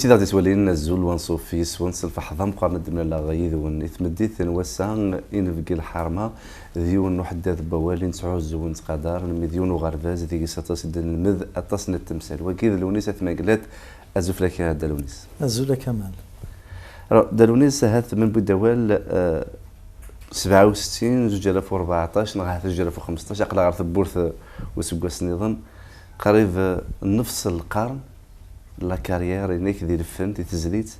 ونيتي ذا تولين الزول ونصوفيس ونصل فحضم قرن دمنا لا غيث ونيت مديت نوسع ينفقي الحرمه ديون وحدات بوالين تعوز ونتقدر مليون وغرفاز ذيك ساتاس المذ اتصن التمثال وكيد لونيس ثماقلات ازوف لك هذا لونيس ازولا كمال دالونيس هات من بدوال 67 2014 نغاث 2015 اقلا غير ثبورث وسكواس نظام قريب نفس القرن لا كارير هناك ديال الفن تزريت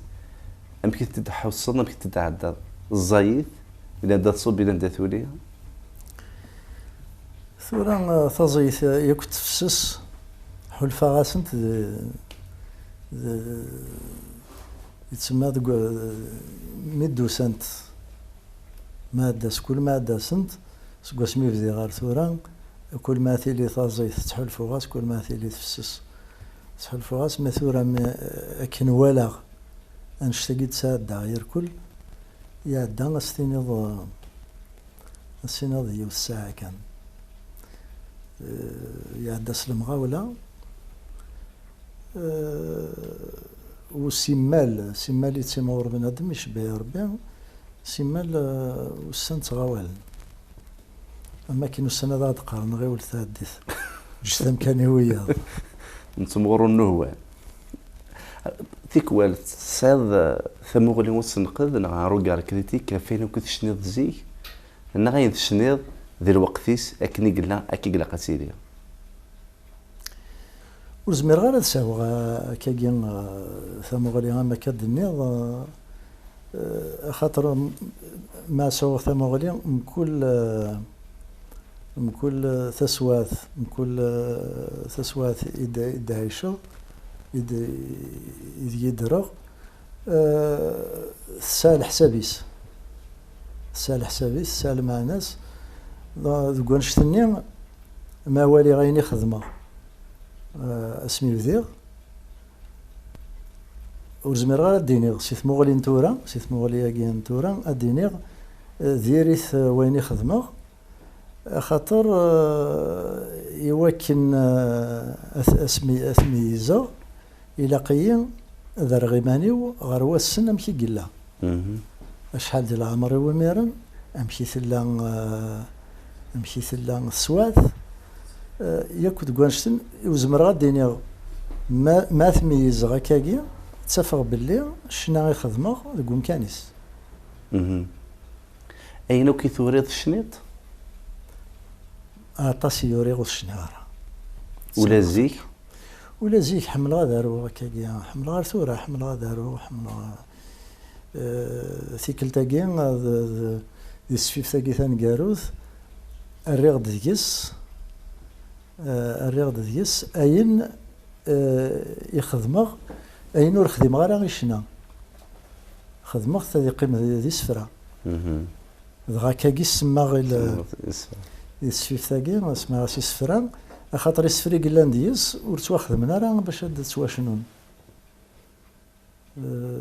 يمكن تحوصلنا يمكن تتعدى الزايد الى دا تصوب الى دا ثوليه ثورة تزيت ياك تفسس حلفا غاسنت يتسمى ميدو سنت مادة كل مادة سنت سكوا سمي في غار ثورة كل ما ثيلي تزيت تحلفو غاس كل ما ثيلي تفسس تحلفو غاس مثورة أكن ولا أنشتاقي تساعد غير كل يعدى السنيض يوث الساعة كان يعدى المغاولة وسمال يتسمى بنادم يشبه ربي سمال والسنة غوال أما كانوا السنة ذات قرن غير ولتهدث جثم كان هوية نتمغرو النهوان تيكوال ساد ثموغلي وسنقذ نغارو كار كريتيك فين كنت شنيض زيك انا غاين شنيض ذي الوقتيس اكني قلنا اكي قلا قتيليا وزمير غير تساوغ كاين ثموغلي ما كدنيض خاطر ما سوغ ثموغلي من كل ثسواث يدعيشو يدرغ سال حسابيس سال مع ناس ذوك شتني ما والي غيني خدمه اسمي بذيغ ورزمير غير دينيغ سيث مغلي نتورا سيث مغلي كاين تورا ادينيغ ديريث ويني خدمه خاطر يوكن اسمي زو الى قيم ذا غيمانيو غير واسن امشي قلا شحال ديال العمر وميرن امشي ثلا السواث ياك تكونشتن وزمر غاديني ما تميز غاكاكي تفق باللي شنا يخدمه ذوك مكانيس اينو كي توريض الشنيط طاسي يوريغ الشناره ولا زيك حمل غادارو هكاكيا حمل غير ثورة حمل غادارو حمل ثيكل تاكي السفيف تاكي ثانكاروث الريغ ديس اين يخدمغ اين ور خدمغ راه غيشنا خدمغ تادي قيمه دي سفره دغا كاكي سما غير السفيف تاكي اسمها سي سفران خاطر السفري قلنا نديس ورتواخدمنا راه باش تواجنون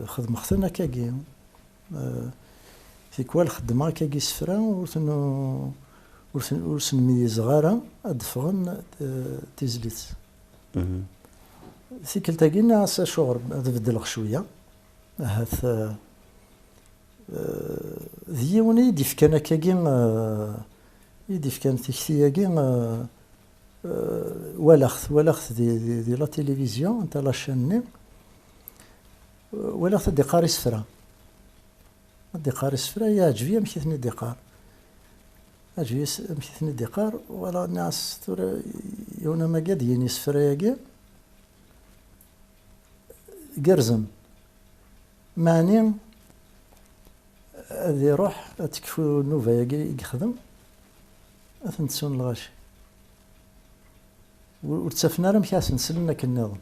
خدمة ختنا كاكي في كوال خدمة كاكي سفرا ورسنميز غارة أدفغن تيزليت ثيكل تاكينا شغل تبدل شوية هاث ذيوني يديف كان كاكي يديف كان تيكثيا كي ولخت دي لا تيليفزيون نتاع لاشين ولخت دي قاري سفرا يعجبني مشيتني ديقار مشيتني ديقار ولا الناس يونا ما قاد يني سفرا ياكي قرزم معني هذي روح تكفو نوفا ياكي يخدم اثنتسون الغاشي ورتسفنا راه مكاس نسلنا كنظام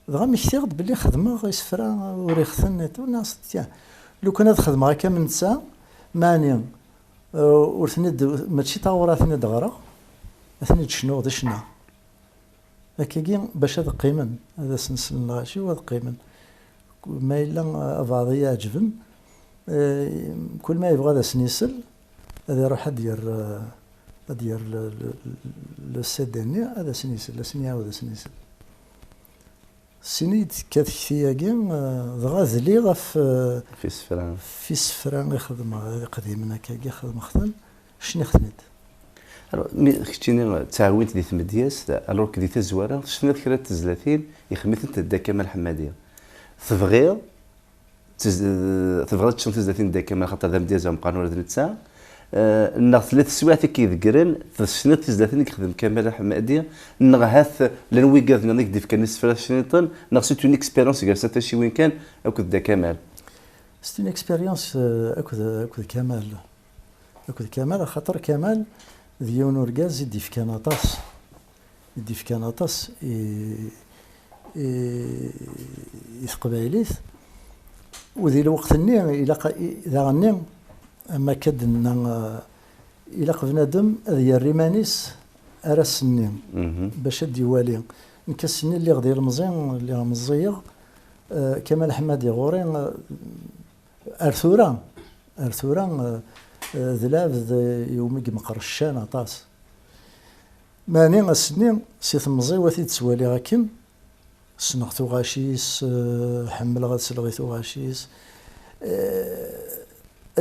دغا مشتيغ بلي خدمه غيسفرا وريختن الناس لو كان خدمه هكا من نسا ماني ورثني ماشي طاوراتني دغرا اثني شنو دشنا هكاكي باش هذا قيمن هذا سنسلنا غاشي وهذا قيمن ما الا بعض يعجبن كل ما يبغى هذا سنيسل هذا يروح دير السدني هذا سنيسل لا سنيا وهذا سنيسل سنيد كاتكتياكي دغا ذلي في سفران في سفران يخدم قديمنا كاكي يخدم خدم شنو خدمت. مي كنتيني تعاونت دي ثمدياس الوغ كدي تزواره شنو كرا تزلاتين يخمت انت دا كمال حماديه تبغي تبغي تشوف تزلاتين دا كمال خاطر ذا مدياز مقارنه ولا تسع النغ ثلاث سوايع كيذكرن شنو تزلاتين يخدم كمال حماديه النغ هاث لنوي كاذنا نك ديف كان نسفر شنيطن نغ سيت اون اكسبيريونس جالسه شي وين كان اكو دا كمال سيت اون اكسبيريونس اكو كمال خاطر كمال ديون ورقاز يدي في كناطاس قبايليت وذي الوقت الني الى اذا غني اما كدنا الى بنادم هذه الريمانيس راس الني باش ديوالي نكسني اللي غدير مزيان اللي مزيغ كمال حمادي غورين ارثورا ذلاب يومي مقرشان عطاس ماني غسني سيث مزيوتي تسوالي غاكم سنغتو غاشيس حمل غتسلغيتو غاشيس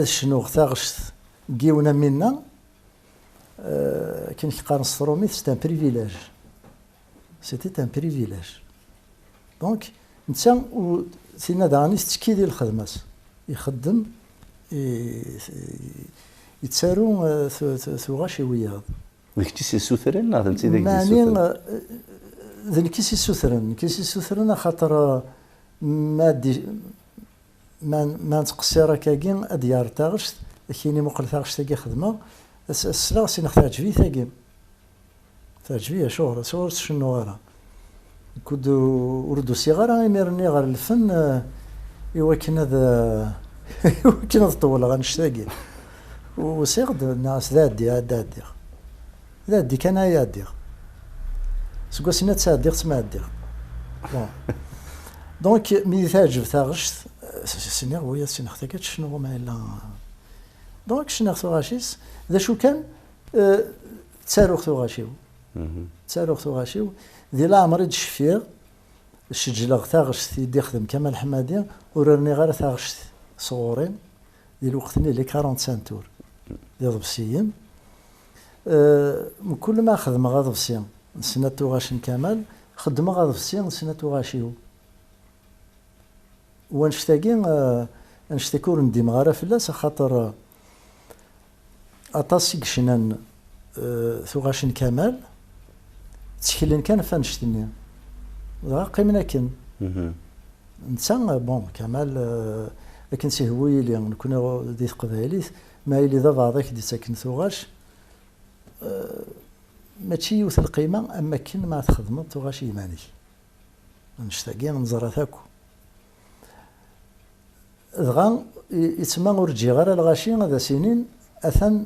شنو غتاغشت جيونا منا كاين كيقارن الصرومي سيت ان بريفيلاج سيتي ان بريفيلاج دونك نتا سينا داني تشكيدي الخدمات يخدم يتسارو ثوغاشي وياض وكتي سي سوثرن هذا انت ذاك معني ذا كيسي سوثرن خاطر ما نتقصير كاكين اديار تاغشت كايني مقل تاغشت تاكي خدمه السلاغ سي نحتاج تاكي تعجبيه شغل شنو غيره كود وردو صغار يمرني غير الفن يوكن هذا يمكن تطول غنشتاقي وسيغد الناس ذادي كان يادي سكو سينا تسادي تسمع دير دونك ملي تعجب تاغشت سيني ويا سيني اختكات شنو ما الا دونك شنو غاشيس ذا شو كان تساروخ غاشيو ذي لا عمري تشفير الشجلغ تاغشت يدي خدم كمال حمادي وراني غير تاغشت صغورين ديال وقتني لي 45 تور ديال ضبسيين من كل ما خدم غاضبسيين نسنا توغاشن كمال خدم غاضبسيين نسنا توغاشيو ونشتاقين نشتكور نديم غارة فلاس خاطر اطاسيك شنان توغاشن كمال تشكلين كان فانشتني قيمنا كن نتا بون كمال لكن سيهوي اللي نكون ديت قبايليت ما اللي ذا بعضك دي ساكن ثوغاش ماشي يوث القيمه اما كن ما تخدم ثوغاش يماني نشتاقين نزرا تاكو دغا يتسمى ورجي غير الغاشي هذا سنين اثن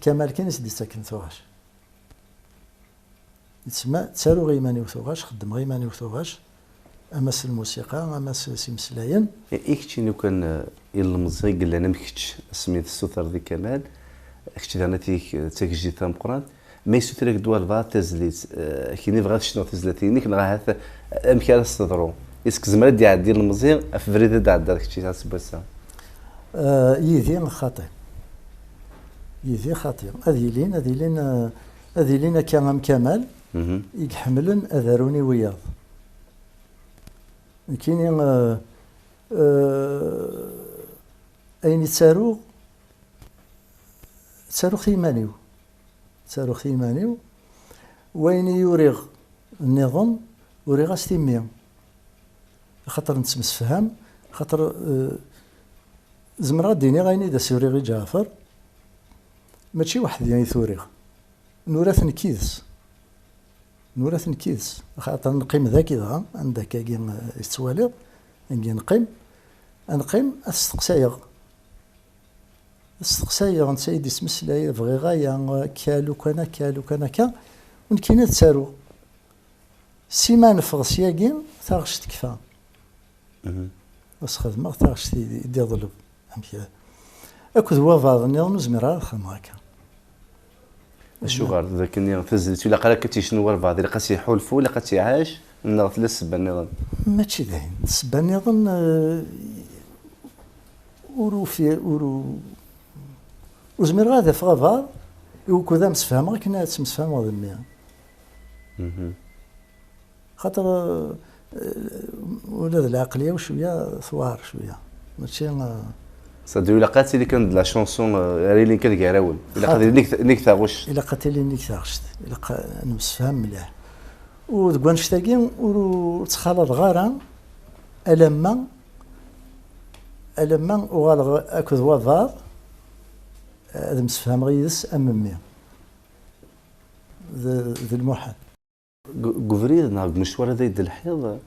كمال كنس دي ساكن ثوغاش يتسمى تسالو غيماني وثوغاش خدم غيماني وثوغاش امس الموسيقى امس سيمسلاين كنتي لو كان يلمزي قال انا مكتش سميت السوثر ذي كمال كنتي انا تيجي تام قران ما يسوثرك دوال فا تزليت كيني بغات شنو تزلاتينيك راه هذا امكان استدرو اسك زمرا دي عاد ديال المزيان افريد داك كنتي تاسبسا يدي خاطئ هذه لين كان كمال يحملن اذروني وياض كاين اين تسارو ثيمانيو وين يوريغ النظام وريغ استيميا خاطر نتمسفهم خاطر زمرا ديني غايني دا سوريغي جعفر ماشي واحد يعني ثوريغ نورث نكيدس خاطر نقيم ذاك ذا عندك كاين يستوالي نجي نقيم استقسايغ نسيد اسم سلاي بغي غايا كالو كان كا ونكينا تسارو سيمان فغس ياكين تاغشت تكفى بس خدمة تاغشت يدي ظلب اكد وافاض نيض زميرا خدم هكا شو غار ذاك النيا تزلت ولا قالك كنتي شنو ورا بعض اللي قاسي يحولفوا ولا قاسي عاش نغت السبه النظام ماشي داين السبه النظام ورو في ورو وزمير غادا في غافار وكذا مسفهم غير كنا تمسفهم غادي المياه خاطر ولاد العقليه وشويه ثوار شويه ماشي صدق الا قاتي اللي كان لا شونسون اللي كان كاراول الا قاتي نيك تاغوش الا قاتي نيك تاغشت الا نمسفهم مليح ودكوان شتاكين وتخالط غارة ألما وغالغ أكد وفاض هذا مسفهم غيدس أمامي ذي المحال قفريد نهار مشوار هذا يد الحيض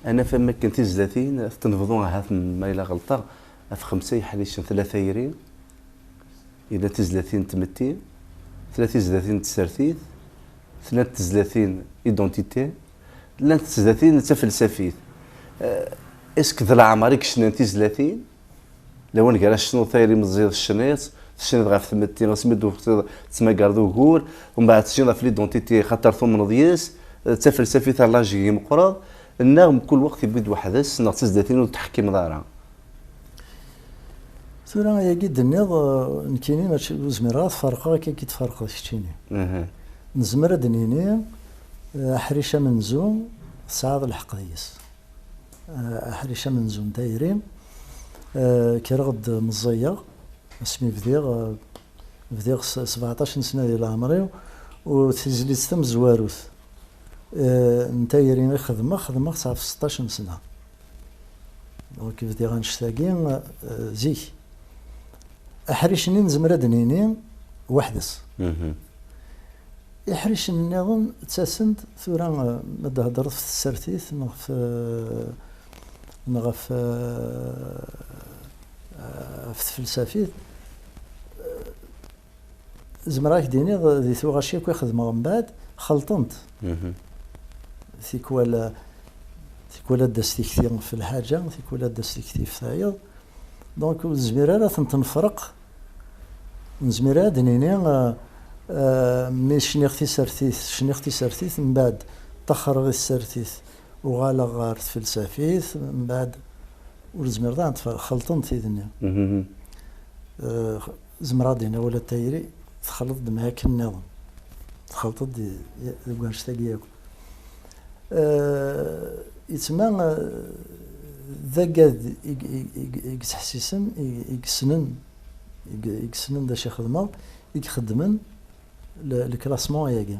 أنا فما كنت 30 تنفضون هاث ما إلا غلطة في 5 حليش 3 يرين إذا 30 تمتين 33 تسرثيث 33 ايدونتيتي 33 فلسفيت اسك ذا العمريك شنو 30 لو نقرا شنو ثايري مزيد الشنيط الشنيط غاف ثمتي غسمدو تسمى كاردو كور ومن بعد شنو في ليدونتيتي خاطر ثم نضيس فلسفيت لاجي مقرض النغم كل وقت يبيد وحدث نغ 30 وتحكيم دارها ثورا يا قد النض نكيني ماشي زميرات فرقه كي تفرق شتيني نزمر دنيني حريشه منزوم صعاد الحقديس حريشه منزوم دايرين كيرغد مزيغ اسمي بديغ 17 سنه ديال عمري وتسجلت تم زواروث نتايرين خدمه صافي 16 سنه دونك بدي غنشتاقين زيك احريشني نزمر دنيني وحدس يحرش النظام تساسند ثورا ما هضرت في السرتيث نغف في الفلسفيت زمراك ديني ذي ثوغاشي كي خدمه من بعد خلطنت ثيكوالا داستي كثير في الحاجه ثيكوالا داستي كثير في العياض دونك الزميره تنفرق الزميره دنيني مي شنيختي سرتيث من بعد طخر غير السرتيث وغالا غار فلسفيث من بعد ورزمير دان خلطنت تيدني زمرادينا ولا تايري تخلط معاك النظام تخلطت دي كواش تاقياك يتما ذاكاد يكتحسسن يكسنن دا شي خدمه يخدمن الكلاسمون ياكي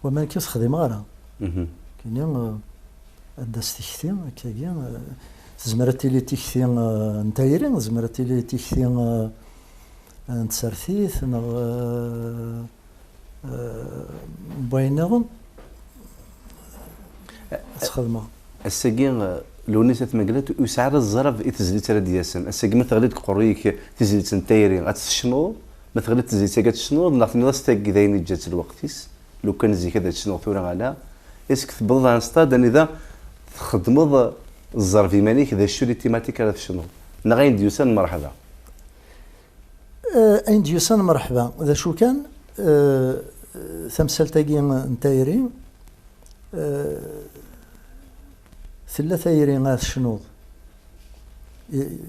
وما كيف تخدم غيرها كاين داستيكتي كاين زمرتي لي تيكتي نتايرين زمرتي لي تيكتي نتسرثيث بينهم تخدمها الساقين لونيس تمقلت وسعر الزرف يتزلت ردياسن الساقين مثلا قريك تزلت نتايرين غتشنو مثلا تزيد كات شنو نعطيني راس داين جات الوقتيس لو كان زي كذا شنو ثورة على اسك تبض عن ستاد ان اذا تخدمض الظرف يمانيك ذا الشو تيماتيك هذا شنو نغاين ديوسان مرحبا اين ديوسان مرحبا ذا شو كان ثمثال تاقي نتايري ثلاثة يرين غاث شنوض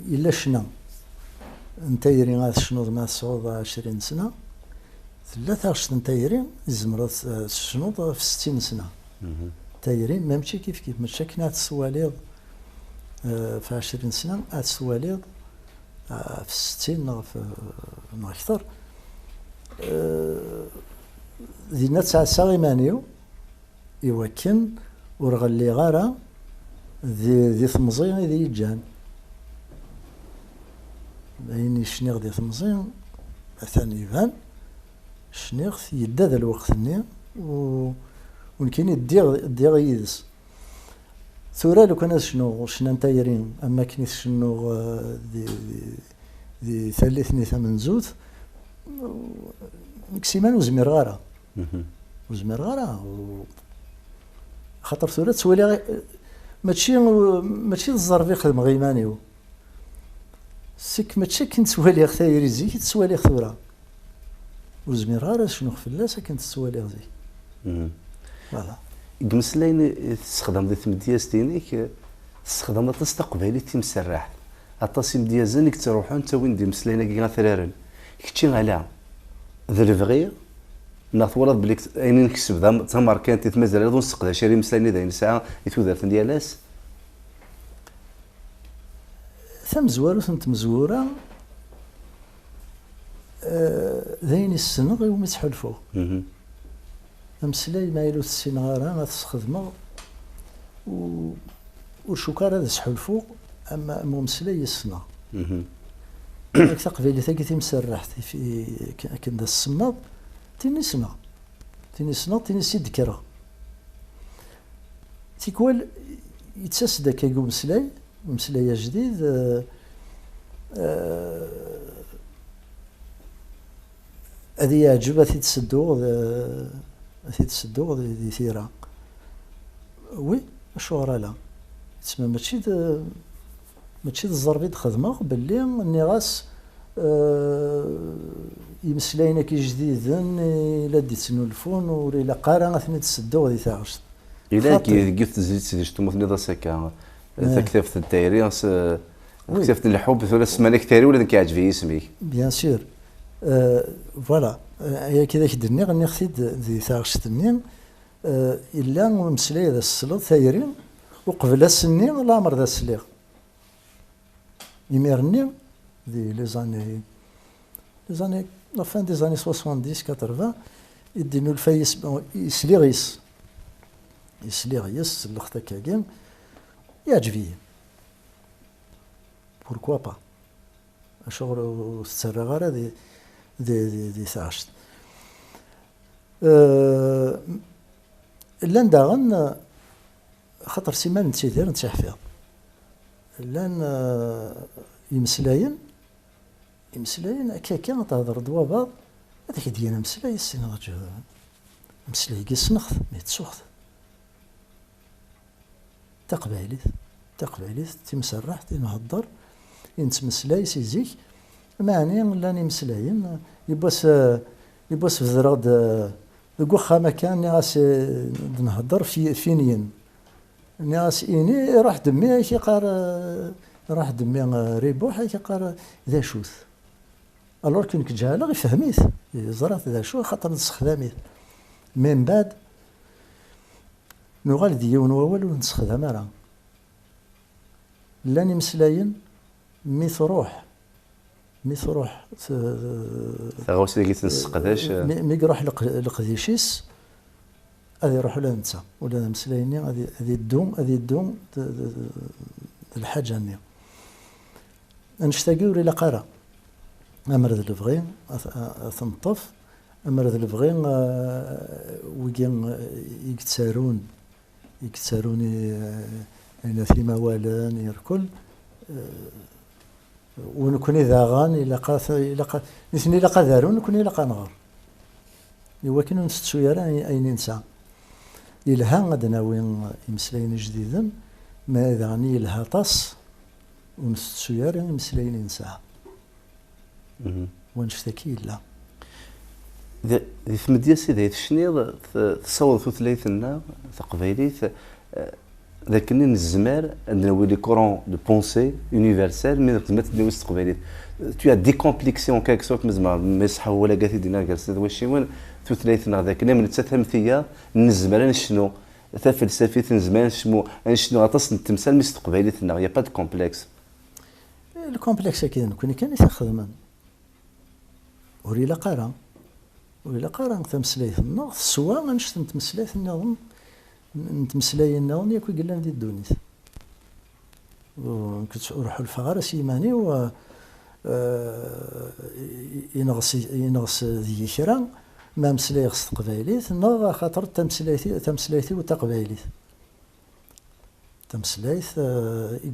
إلا شنا نتايري غاث شنوض مع 29 سنة 13 نتايري زمرت شنوض في 60 سنة تايري مامشي كيف ماشي كنا تسواليض في 20 سنة تسواليض في 60 في أكثر دينا تسعة غيمانيو يوكن ورغلي غارة ذي ثمزين ذي يجان بين شنيغ دي ثمزين ثاني يبان شنيغ يدا ذا الوقت ني ونكين الديغ يدس ثورة لو كان شنو نتايرين اما كنيت شنو ذي ثالثني ثمن زوت مكسيمان وزمير غارة خاطر ثورة تسولي ماشي الظرف يخدم غيمانيو سيك ماشي كنت تسوالي ثايري زيك تسوالي ثورة وزمير غارة شنو فلاس كنت تسوالي زيك فوالا قمسلين تستخدم ذي تمدياز دينيك تستخدم أطاس تقبالي تيمسرح أطاس مديازن تروحون تاوين دي مسلينا كي غاثرارن كتشي غالا ذا الفغي ناث ولاد بليك أين نكسب ذا تمر كانت تمازال هذون نسقدا شاري مسليني ذا ساعة يتوذرت ديالاس ثم زوارو ثم تمزورة ذاين السنغ يوم يتحلفو أمسلاي ما يلو السنغارة ما تستخدمه وشكارة هذا سحلفو أما مسلاي يسنغ هاك تقبيلي ثاكي تيمسرح في كندا السماض تيني سنغ تيني سيد كرا تيكوال يتساس داك يقول مسلاي جديد هذه يعجب تسدو ذي ثيرا وي شهرة لا تسمى ماشي الزربيد خدمة باللي اني غاس يمسلاينا كي جديدن الا ديت نولفون ولا قارا غاثني تسدو ذي ثاغشت الا كي قلت زيد سيدي شتو مثني ذا سكا تكتفت التايري كتفت الحب ولا سماني كتاري ولا كيعجبني اسميك بيان سور فوالا هي كذا كدني غني خديت ذي ثاغشتني الا مسلاي ذا السلط ثايري وقبل السني لا مر ذا السليغ يميرني دي لي زاني لا فان دي زاني 70 80 يدينو الفايس يسليغيس اللخطه كاكين يعجبني بوركوا با شغل تسرى غير دي ثاشت لان داغن خاطر سيمان نتيدير نتحفيها لان يمسلاين كاكا تهضر دوابا هذاك ديالنا مسلاي السنغاج مسلاي كيسنخ ما يتسوخ تقباليت تيمسرح تينهضر ينتمسلاي سيزيك معني لاني مسلاين يباس في زراد دك واخا ما كان غاس نهضر فينيين ناس إني راح دمي كيقار راح دمي ريبوح كيقار ذا شوث الور كنك جاهله غير فهميت زرات ذا شو خاطر نستخدميت من بعد نغال ديون وول ونستخدم راه لاني مسلاين ميث روح ثغوسي اللي تنسقداش مي يروح لقديشيس هذه يروح ولا ننسى ولا مسلايني هذه الدوم الحاجه ني نشتاقي ولا قرا امر ذا البغي تنطف امر ذا البغي ويجي يكتساروني الى في موالان يركل ونكون اذا غان الى نثني الى قدارون نكون الى قنغر ايوا كانوا نستسو يرا اين ننسى يلها غادنا وين يمسلاين جديدا ما يعني يلها طاس ونستسو يرا يمسلاين نساها ونشتكي لا ذي ثمديا سيدي تشنيض تصور ثلاثنا تقبيليت لكن الزمار عندنا ولي كورون دو بونسي يونيفرسال مي ما تدوز تقبيليت tu as décomplexé en quelque sorte مزما مسحه ولا قاثي دينا جالس واش وين ثلاثنا ذاك من تثمثيه نزمر نشنو ثا فلسفه نزمان نشنو غطس التمثال مستقبليتنا يا با دو كومبلكس الكومبلكس كاين كون كان يخدم وريلا قارا تمسليت النار سوا غنشت نتمسليت النظام نتمسلاي النظام ياك قلنا ندير دونيت ونروحوا الفغار سيماني و ينغص ذي كرا ما مسلاي خص تقبايليت نغ خاطر تمسلايتي وتقبايليت تمسلايت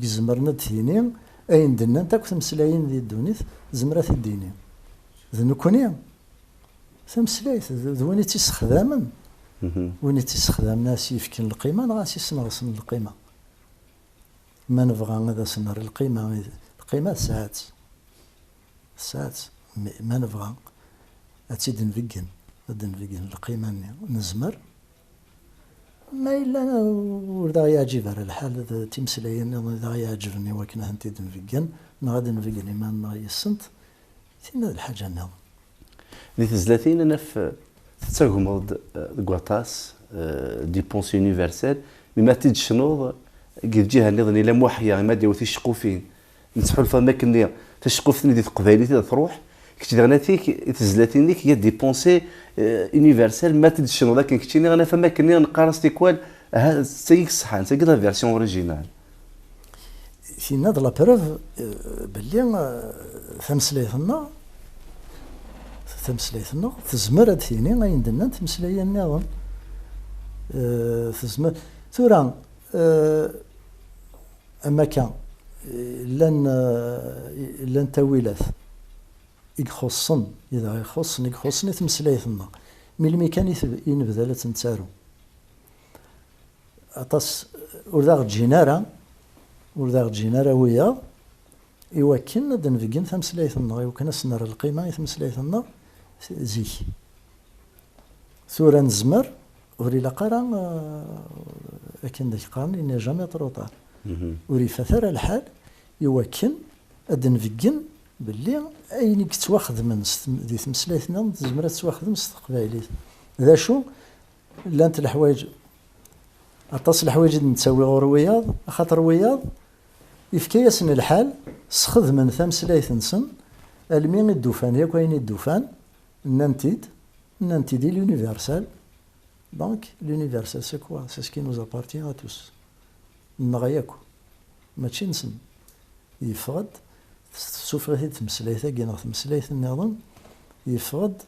يزمرنا ديني اين دنا انت كنت مسلايين ذي الدونيت زمرات الديني ذنكوني تمسلايت ذواني تيستخدامن وين تيستخدام ناس يفكن القيمه نغاس يسنغصن القيمه ما نبغى هذا سنر القيمه ساعات ما نبغى هاتي نفقن القيمه نزمر ما إلا وردا يعجب على الحال تيمسلاين إذا يعجبني وكنا هنتي دنفيكان نغادي نفيكان إيمان يسنت تينا الحاجة نظن دي تزلاتين أنا في تتساقمض كواطاس ديبونس يونيفرسال مما تيجشنوض قد جهة نظن إلا موحية ما ديو تيشقوفين نتحول فماكن تشقوفين دي تقبايلي تروح كنت غناتيك تزلاتين ليك هي ديبونسي يونيفرسال ما تيجشنوض لكن كنتيني غنا فماكن نقارس تيكوال ها سيك صحان سيك لا فيرسيون اوريجينال فينا د لا بروف باللي تمسلايثنا تزمر هاد ثيني غايندنا تمسلايا نظن تزمر ثورا اما كان لن تاويلات يخصن اذا يخصني تمسلايثنا ملي كان ينبدا لا تنتارو اطاس وردا جينارا ويا إوا كنا دنفيكين تمسلايثنا وكنا سنرى القيمة تمسلايثنا زيك ثورا نزمر وري لقرا لكن داك قارن إني جامي تروطار وري فثر الحال إوا كن دنفيكين باللي أين كتواخذ من دي تمسلايثنا تزمر تواخذ من استقبالي ذا شو لانت الحوايج أطاس الحوايج نتساوي غور وياض خاطر وياض يفكيسن الحال سخذ من تمسلايث نسن المين الدوفان ياك وين الدوفان ننتيد l'universel donc l'universel c'est quoi c'est ce qui nous appartient à tous نغياكو ماشي نسن يفقد سفرتي تمسلايثا كينا تمسلايث النظام يفقد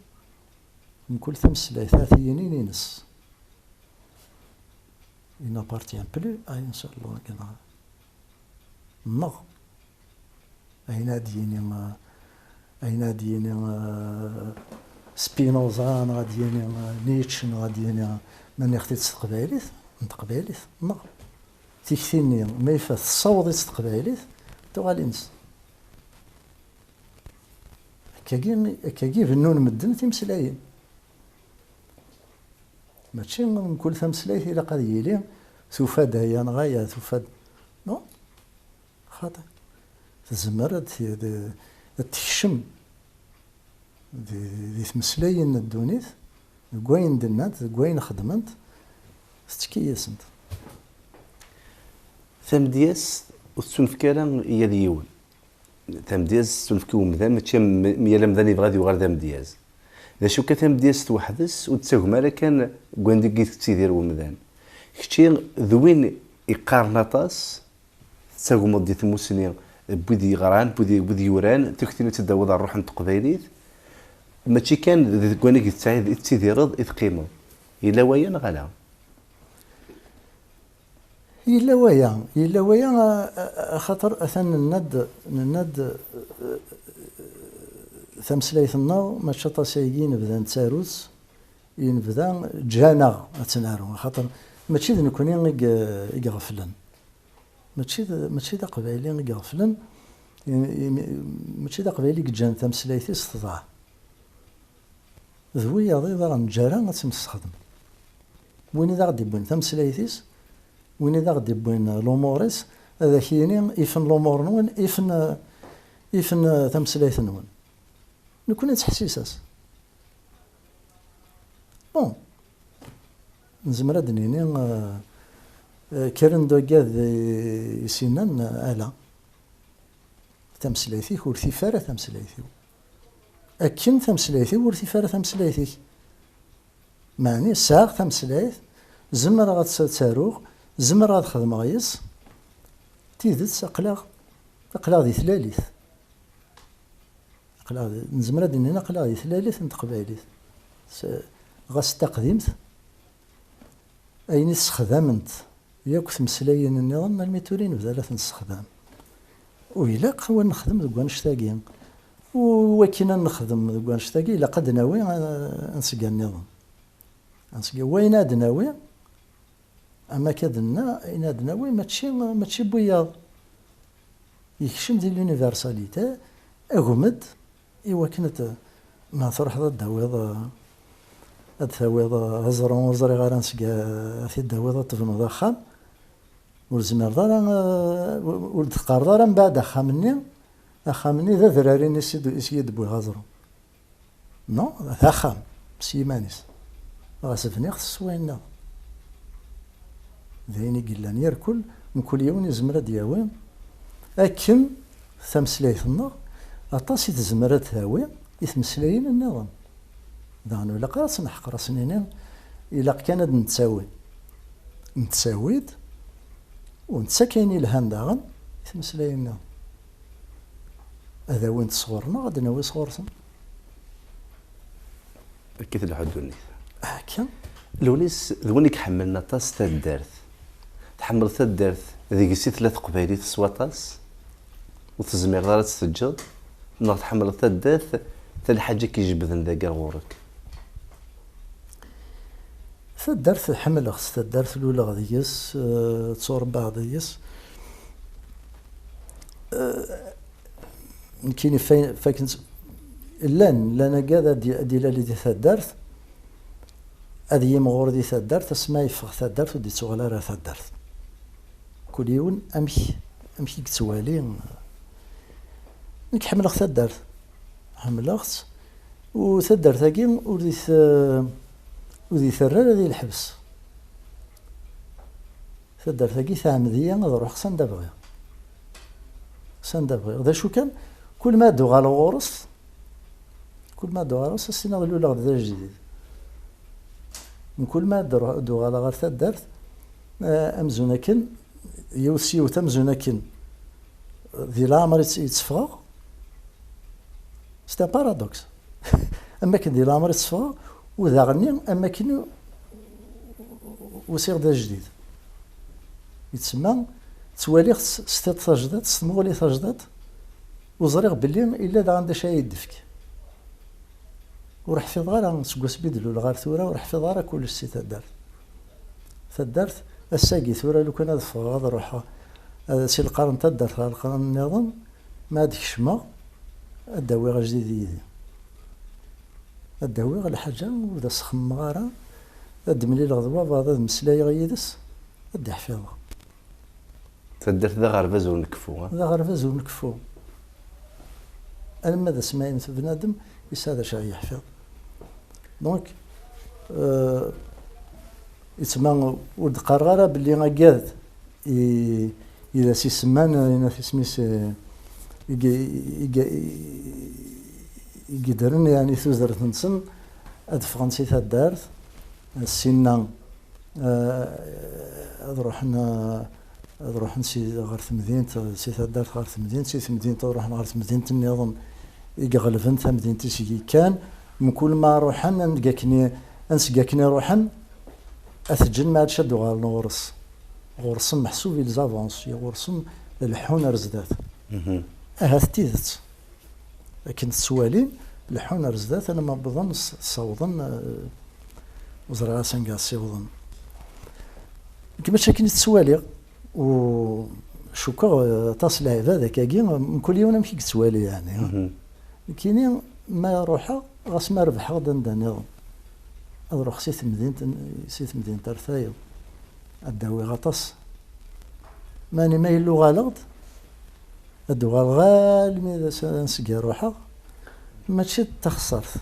من كل تمسلايثا ثينين ينس il n'appartient plus à une seule langue non أين ديني سبينوزا غاديني نيتشه غاديني من يختي تقبايليت نتقبايليت نو تيكتيني ما يفات الصوض تقبايليت توغالينس كاكي فنون مدن تيمسلايين ماشي من كل تمسلايت إلا قد يلي تفاد هي نغاية تفاد نو خاطر تزمر تكشم دي تمسلاين الدونيت كوين دنات كوين خدمت ستكيسنت ثمدياس وتنفكرا هي ديون ثمدياس تنفكو مذا ماشي ميلا مذا يبغى يغار ثمدياس اذا شو كثمدياس توحدس وتساهم على كان كوين ديك تيدير ومذان كشتي ذوين يقارنطاس تساهم دي ثموسني بودي غران بودي يوران تكتيني تداوض على الروح نتقبايليت ماشي كان كوانيك تيديرض إذ قيمة إلا ويا نغلا إلا ويا خاطر أثن الند ثمسلايثنا ما شطا سايقين نبدا نتساروس ينبدا جانا أتنارو خاطر ماشي ذا نكوني يغفلن ماشي دا قبايلي يغفلن ماشي دا قبايلي جان ثمسلايثي استطاع ذوي ضيضا نجارا غتمستخدم وين إذا غادي يبوين تمسلايثيس وين إذا غادي يبوين لوموريس هذا كيني يفن لومور نون يفن تمسلايث نون نكون نتحسيساس بون نزمر هاد نيني كارن دوكاد يسينان آلا تمسلايثي ورثي فارا تمسلايثي أكن تمسلايثي ورثي فارا تمسلايثي معني ساغ تمسلايث زمر غاد تاروغ زمر غاد خدم غيس تيدت أقلاغ دي ثلاليث نزمر هاد نيني أقلاغ دي ثلاليث نتقبايليث غاس تقديمت أين استخدامنت ياك تمسلاين النظام الميتورين بدا نستخدم وإلا قوى نخدم ذوك نشتاقين وكنا نخدم ذوك نشتاقي إلا قد ناوي نسقى النظام نسقى وين هاد ناوي أما كادنا إن هاد ناوي ماشي بوياض يكشم ديال l'universalité أغمد إوا كانت ما تروح ضد داويض هاد ثاويض هزرون وزري غير نسقى في الداويض تبنو ذا خام ولزمر دارا ولد تقار دارا من بعد أخامني ذا ذراري يسيد بوي غازرو نو ذا خام بسيمانيس غاسفني خص وينا ذيني قلان يركل من كل يوم يزمر دياوين أكن ثمسلايثنا أطاسي تزمر تهاوي يثمسلاين النظام دانو إلا قراص نحق راسنين إلا كانت نتساويد ونتساكيني الهان داغن يثمسلاين هذا وين تصغرنا غادي ناوي صغرسن كيف الحدوني هكا لونيس ذونيك حملنا طاس تدارت تحمل تدارت ذيك سي 3 قبايلي تسواطاس وتزمير دارت تسجد نغ تحمل تدارت ثاني حاجه كيجبدن ذاك غورك تدارت حمل خص تدارت الاولى غادي يس تصور بعض يس كاين فاكنت لان كاع ديال اللي تدارت هذه مغور دي تدارت اسمها يفغ تدارت ودي تغلا راه تدارت كل يوم امشي كتوالي نكحمل اخت تدارت حمل اخت وتدارت هاكي ودي ثرر هذه الحبس تدارت هاكي ثامديه نروح سندبغي هذا شو كان كل ما دو على غورس السنه الاولى غدا جديد من كل ما دو على غير تدارت امزوناكن يوسيو تمزوناكن ذي لامر يتصفى ستا بارادوكس اما كان ذي لامر يتصفى وذا غني اما كان وسيغ دا جديد يتسمى توالي ستة سجدات ستمغولي سجدات وزريغ بلي الا دا عندها شي يدفك وراح في ضغارة سكوا سبيدلو لغار ثورة وراح في ضغارة كل شي تدارت الساقي ثورة لو كان هذا فغاض روح سي القرن تدارت القرن النظام ما هاديك الشما الداوي غا جديد الداوي غا الحاجة ودا سخم غارة الدملي الغضبة بعض المسلاي غيدس ادي حفيظة تدارت ذا غرفاز ونكفو أنا ماذا سمعين في بنادم يس هذا شيء يحفظ دونك يتسمى ولد قرارة باللي غاكاد إذا سي سمان إنا في سميس يقدرن يعني ثوزر تنسن هاد فرنسي تدارت السنة روح نسي غير ثمدين سي تدارت غير ثمدين سي ثمدين تروح غير ثمدين النظام يغلفن ثمدين تسي كان من كل ما روحن نسقاكني روحن اثجن ما شدو غير غورس محسوب لي زافونس غورس الحون رزدات تيدت لكن السوالين الحون رزدات انا ما بظن صوضن وزرا سنقا صوضن كما شاكين السوالي وشكر تصل هذا كاكي من كل يوم نمشي كتوالي يعني كاينين ما روحها غاس ما ربح غدا نظام اروح سيت مدينة ترثايل الداوي غطس ماني ما يلو غالغد الدو غالغال مي نسقي روحها ماشي تخسرت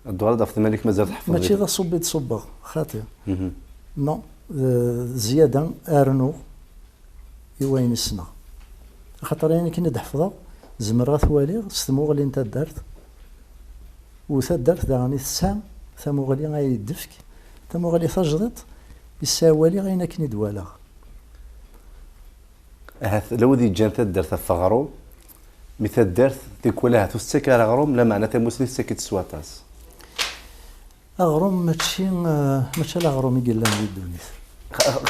الدوار دافت مالك مازال تحفظ ماشي ذا صبيت صبغ خاطر نو زيادة ارنو يوين السنة خاطر يعني كي نحفظها زمرة ثوالي ستموغلي نتا دارت وثدارت داني السام ثموغلي غاي يدفك ثموغلي تجدت يساوالي غاينا كني دوالا لو ذي جان تدارت فغرو مثل دارت تيكولها تستكى غروم لا معناتها مسلي ساكت سواتاس اغروم ماشي لا غروم يقول لهم يدوني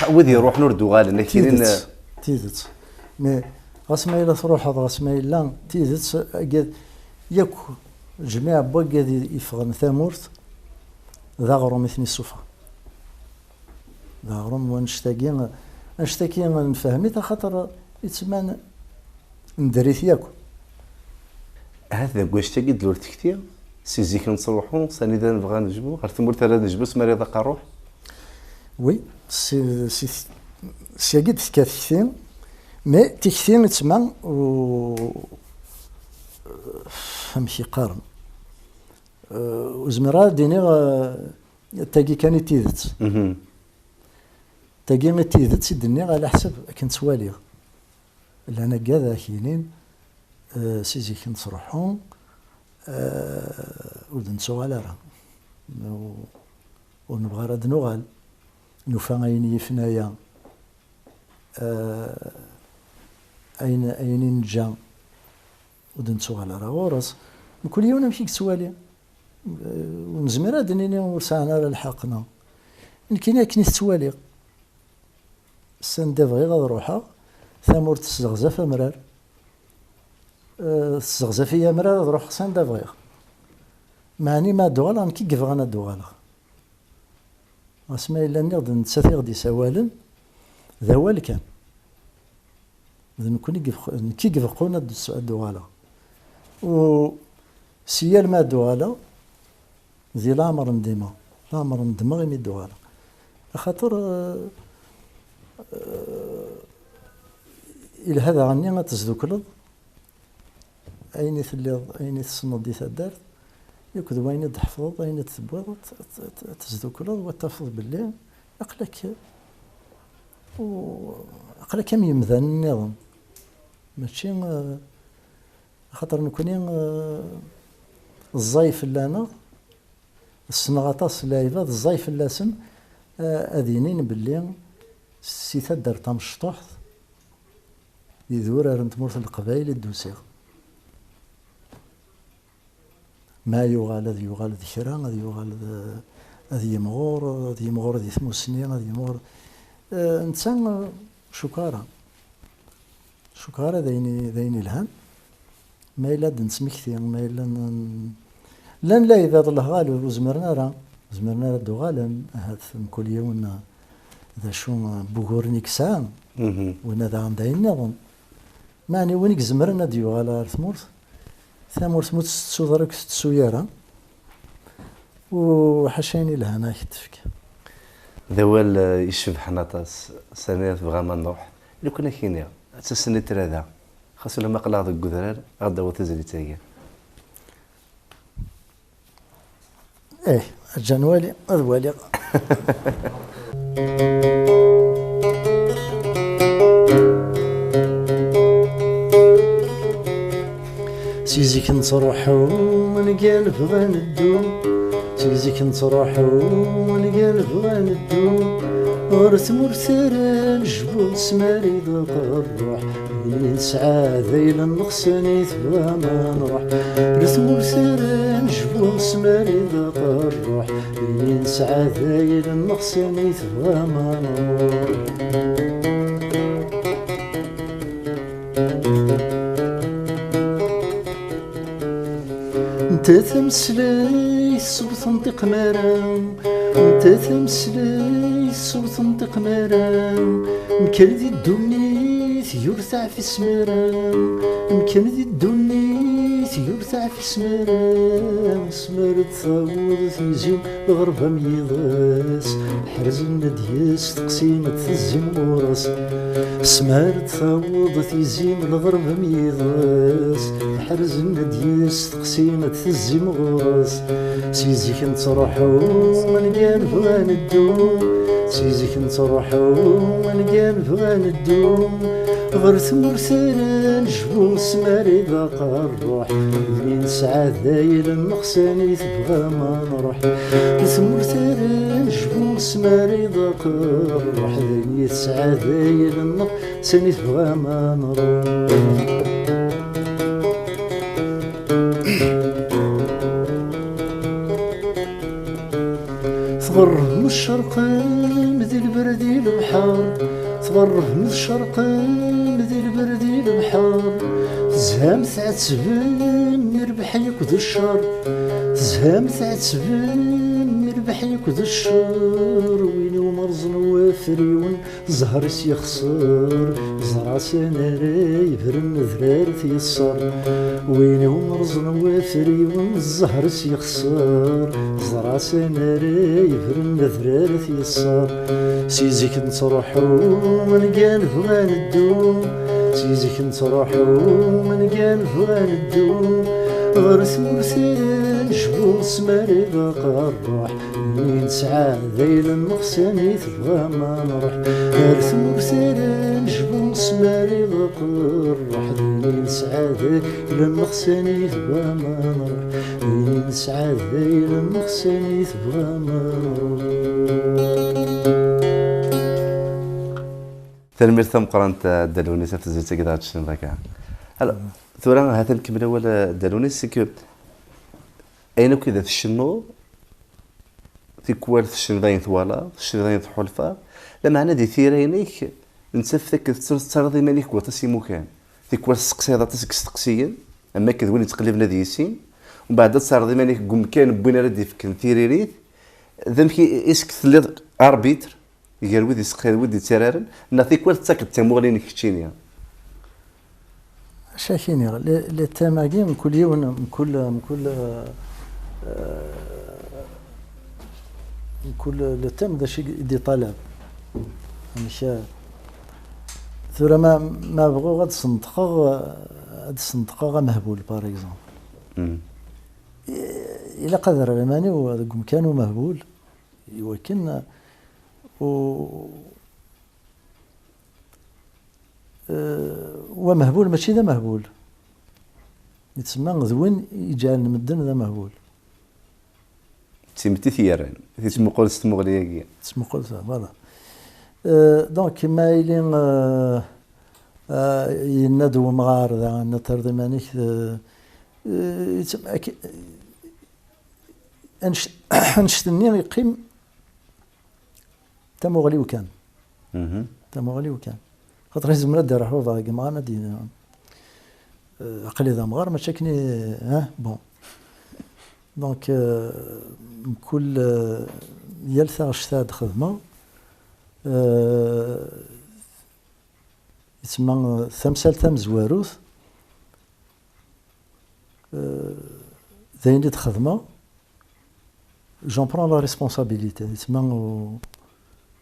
وذي روح نردو غال انك تيدت مي غاسما الا تروح غاسما الا تيدت ياك جميع بوكا يفغن ثامورت ذا غروم مثني الصفا ذا غروم ونشتاقين نفهمي خاطر يتسمى ندريت ياكو هذا واش تاقي دلور تكتير سيزيك نصروحو ثاني اذا نبغى نجبو غير ثمور ثلاث نجبو سماري ذاك الروح. وي سي قد كثير مي تكثير تسمع و فهمتي قارن وزمرا ديني تاقي كان تيدت تاقي تيدت سيدني على حسب كنت والي لأنا كذا كاينين سيزي كنت نصروحو ودنسو على راه ونبغى راه نوغال نوفا عيني فنايا أين نجا ودنسو على راه ورس كل يوم نمشي كسوالي ونزمر هاد نيني ورسعنا على الحقنا كاين كني تسوالي السنة بغي غاد نروحها ثمور تستغزف مرار تستغزفيا مرار نروح سان بغي معني ما دوغالا كي كيفغانا دوغالا اسماء الا نغد نتساتي غدي سوالا ذا هو اللي كان اذا نكون كي كيفقونا دوغالا و سيال ما دوغالا ذي لامر نديما لامر ندما غير دوغالا خاطر إلى هذا عني غتزدوكلض أين تليض أين تصنض دي تدار يكد وين تحفظ أين تثبوض تزدوكلض وتفض بالليل أقلك كم يمذن النظام ماشي خاطر نكوني الزايف اللي الصنغاطاس لايفا الزايف اللاسن أذينين بالليل سي تدار تمشطوحت يذور رنت مورث القبائل الدوسيغ ما يغال هذا يغال ذي شران هذا يغال هذا يمغور ذي ثمو سنين هذا يمغور انسان شكارة ذيني الهان ما إلا نسمكثي ما إلا لان لا إذا ظل غالو زمرنا دوغالا هذا كل يوم ذا شو بوغورنيك سان وانا ذا عم داين نظن معني وينك زمرنا ديو على ثمورث موت ستسودرك ستسويارا وحشاني لها انا كتفك ذا هو يشبح نطاس سنة بغا ما نروح لو كنا كينيا تسني ترادا خاصو لما قلع ذا القدران غدا وتزري تايا ايه الجنوالي الوالي سيزيك نصروحو ونقال بغا ندو سيزيك نصروحو ونقال بغا ندو ورث مرسال جبو سماري ذاق الروح نسعى ذيل النقصاني ثبا ما نروح ورث مرسال جبو سماري ذاق الروح نسعى ذيل النقصاني ثبا ما نروح انت تمسلي صوت نطق مرام انت تمسلي صوت نطق مرام مكان ذي الدنيت يرتع في سمرام مكان ذي الدنيت يرتع في سمرام سمرت ثاوض في زين الغربة ميضاس حرز الندياس تقسيمة الزين وراس سمرت ثاوض في زين الغربة ميضاس حرز الندياس تقسيمة الزين وراس سيزيك نتروحو ونقال بغا ندو سيزيك نتروحو ونقال بغا ندو غرث مرسال جبو سماري ذاق الروح اللي نسعى ذايل النقصاني تبغى ما نروح غرث مرسال جبو سماري ذاق الروح اللي نسعى ذايل النقصاني تبغى ما نروح تغرب من الشرق مذي البردي البحر تغرب من الشرق مذي البردي البحر زهام تعتبن يربح يكذ الشر زهام تعتبن يربح يكذ الشر وين ومرز نواف وفريون زهر يخسر زرع سناري برن ذرارت يصر وين ومرزن وفريون زهر يخسر زرع سناري برن ذرارت يصر سيزيك نصرحو من قال فغان الدوم سيزيك نصرحو من قال فغان الدوم غرس مرسل جبو سماري بقى الروح من سعادة إلى المغساني تبغى ما نروح غرس مرسل جبو سماري بقى الروح من سعادة إلى المغساني تبغى ما نروح من سعادة إلى المغساني تبغى ما نروح. تلميذ ثم قرنت دالونيس في زيت كذا تشين ذاك هلا ثورا هذا نكمل ولا دالونيس سكو اين كذا تشنو في كوارث الشنغاين ثوالا الشنغاين حلفا لما انا دي ثيرينيك نتسفك ترضي مالك وتسي مكان في كوارث سقسيضه تسقسيين اما كذا وين تقلبنا ديسين ومن بعد تصرضي مالك مكان بوين ردي فك ثيريريت ذمكي اسك ثلاث اربيتر يقال ودي سقيد ودي ترارن نعطي كوارث تاكل تموغلين كتشينيا شاكيني لي تماقي من كل يوم من كل التم ذا شيء يدي طلب مش ثورة ما بغوا غاد صندقة مهبول باغ اكزومبل إلا قدر الماني وهذاكم كانوا مهبول يمكن ومهبول ماشي ذا مهبول يتسمى ذوين يجعل المدن ذا مهبول تسمتي ثيران تسمى قول ستمغلياكيا تسمى قول فوالا دونك كما يلين يندو مغار ذا نترضي مانيك يتسمى انشتني يقيم تمغلي وكان تمغلي وكان خاطر لازم نرد راحوا ضاق ما دينا عقلي ذا مغار ما شكني ها بون دونك كل يلثى شتاد خدمه يسمى ثمسال ثم زواروث ذاين خدمه جون برون لا ريسبونسابيلتي يسمى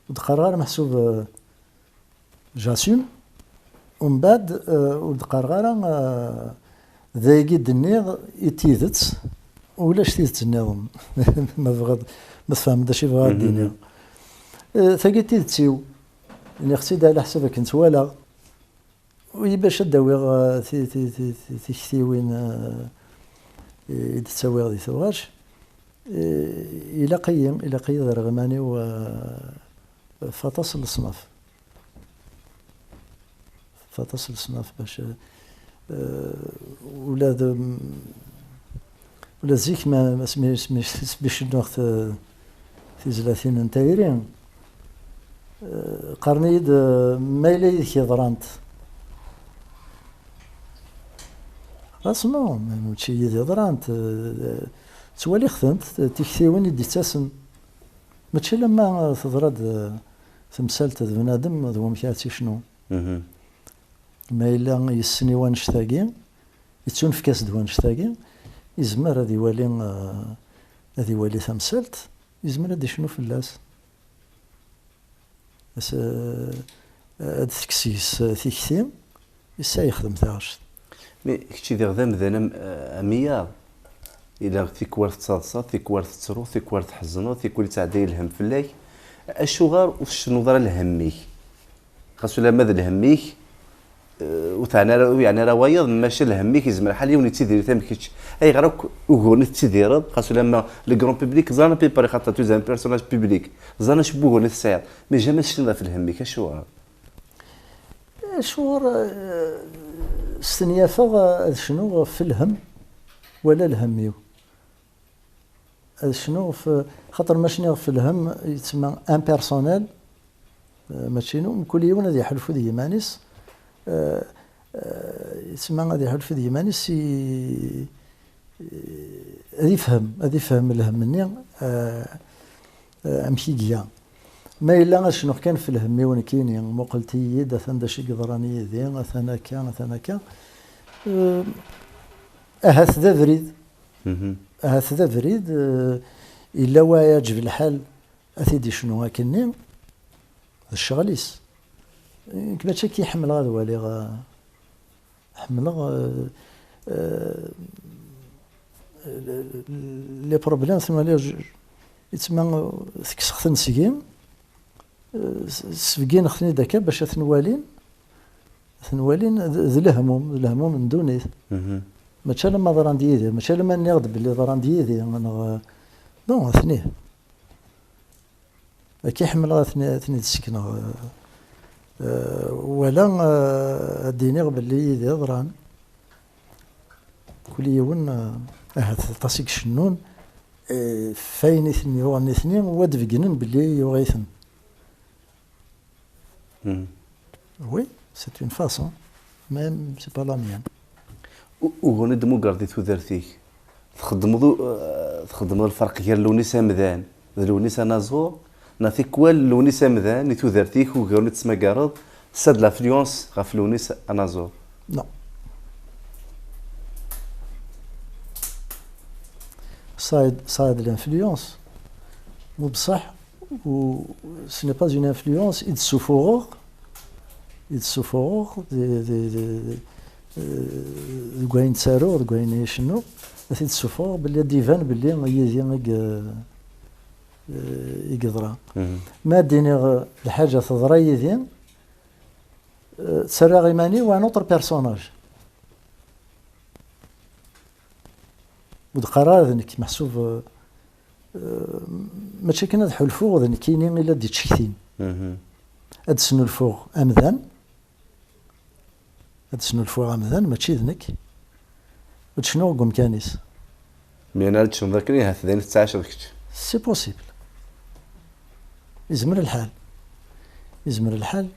ودقرار محسوب جاسوم ومن بعد ودقرار ذايقي النيض يتيذت ولاش تيذت النظام ما بغض ما تفهم دا شي بغا الدنيا ثاقي تيذتيو يعني اختي على حسابك كنت ولا ويباش داوي في كثيوين يتساوي غادي ثواش الى قيم رغماني و فتصل الصنف باش ولا زيك ما سميش نوقت في زلاتين نتايرين قرنيد ما يلي كيضرانت اسمو ماشي يضرانت توالي خثنت تكثيوين يدي تاسم ماشي لما تضرد تمثالت بنادم ذو مكاتي شنو ما إلا يسني وانشتاقي يتسون في كاس دوانشتاقي يزمر هذي والي تمثالت يزمر هذي شنو في اللاس بس هاد تكسيس تيكثيم يسا يخدم تاعش مي كتشي دي غدا مذانا أمية إلا تيكوار تصادصا تيكوار تترو تيكوار تحزنو تيكوار تعدي الهم فلاك الشغار وشنو ضر الهميك خاصو لا ماذا الهميك وتاعنا يعني راه وايض ماشي الهميك يزمر حاليا وني تيدير تمكيتش اي غير وغوني تيدير خاصو لما لو كرون بوبليك زانا بيباري خاطر تو زان بيرسوناج بوبليك زانا شبو غوني السعر مي جامي شنو في الهميك الشغار استنيافه شنو في الهم ولا الهميو شنو في خاطر ماشي في الهم يتسمى ان بيرسونيل ماشي نو كل يوم غادي يحلفوا ذي مانيس يتسمى غادي يحلفوا ذي مانيس غادي يفهم الهم مني امشي جيا ما إلا شنو كان في الهمي ونكيني مو قلت يد أثن داشي قدراني ذي أثنا كا أهث ذا فريد أهث ذا فريد إلا واجب الحال أثيدي شنو هاكني الشغليس كما تشكي يحمل هذا ولي حمل لي بروبليم ثم لي يتسمى ثكسخت نسيم سفقين خثني داكا باش ثنوالين ذي الهموم من دوني ما تشال لما ضران ديدي ما تشال لما نغضب اللي ضران ديدي انا نو ثنيه كي حمل ثني تسكن ولا ديني باللي يدي ضران كل يوم هذا تصيق شنون فاين اثنين هو اثنين ودفقنن باللي يغيثن وي سي اون فاسون ميم سي با لا ميان وهنا دمو قردي تودرتيك تخدموا الفرق ديال لونيس مذان لونيس نازو ناثي كوال لونيس مذان تودرتيك وغوني تسمى قارض ساد لافلونس غاف لونيس نازو نو صايد l'influence مو بصح و ce n'est pas une influence il souffre كاين تسارو كاين شنو اثيد سوفور باللي ديفان باللي يزي يقدرا ما ديني الحاجه تضرا يدين تسرى غيماني وان اوتر بيرسوناج ودقرار ذنك محسوب ماشي كنا نحو الفوق ذنك كاينين الا دي تشكتين هاد سنو الفوق امذان هاد سنو الفوق امذان ماشي ذنك هاد شنو قوم كانيس مي انا شنو ذاكري هاثذين 19 كتش سي بوسيبل يزمر الحال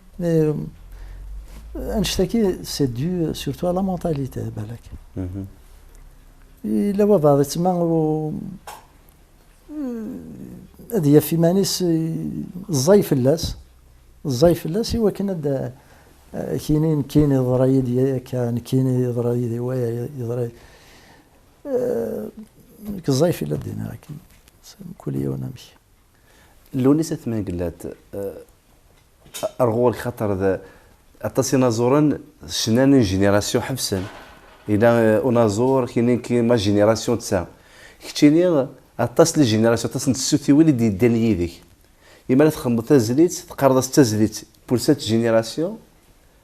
انشتكي سي دو سورتو لا مونتاليتي بالك إلا بعض تما هذه في مانيس الزايف اللاس هو كان كاين ضرايد كان كاين ضرايد ويا ضرايد كالزايف الا دينا كل يوم نمشي لونيس ثمان قلات ارغول خاطر ذا اتصينا زورا شنان جينيراسيون حفسن الى اونازور كاينين جينيراسيون تسا كتيني اتصل الجينيراسيون تصل السوتي ولي ديال يديك اما لا تخمط تزليت تقرض تزليت بور سات جينيراسيون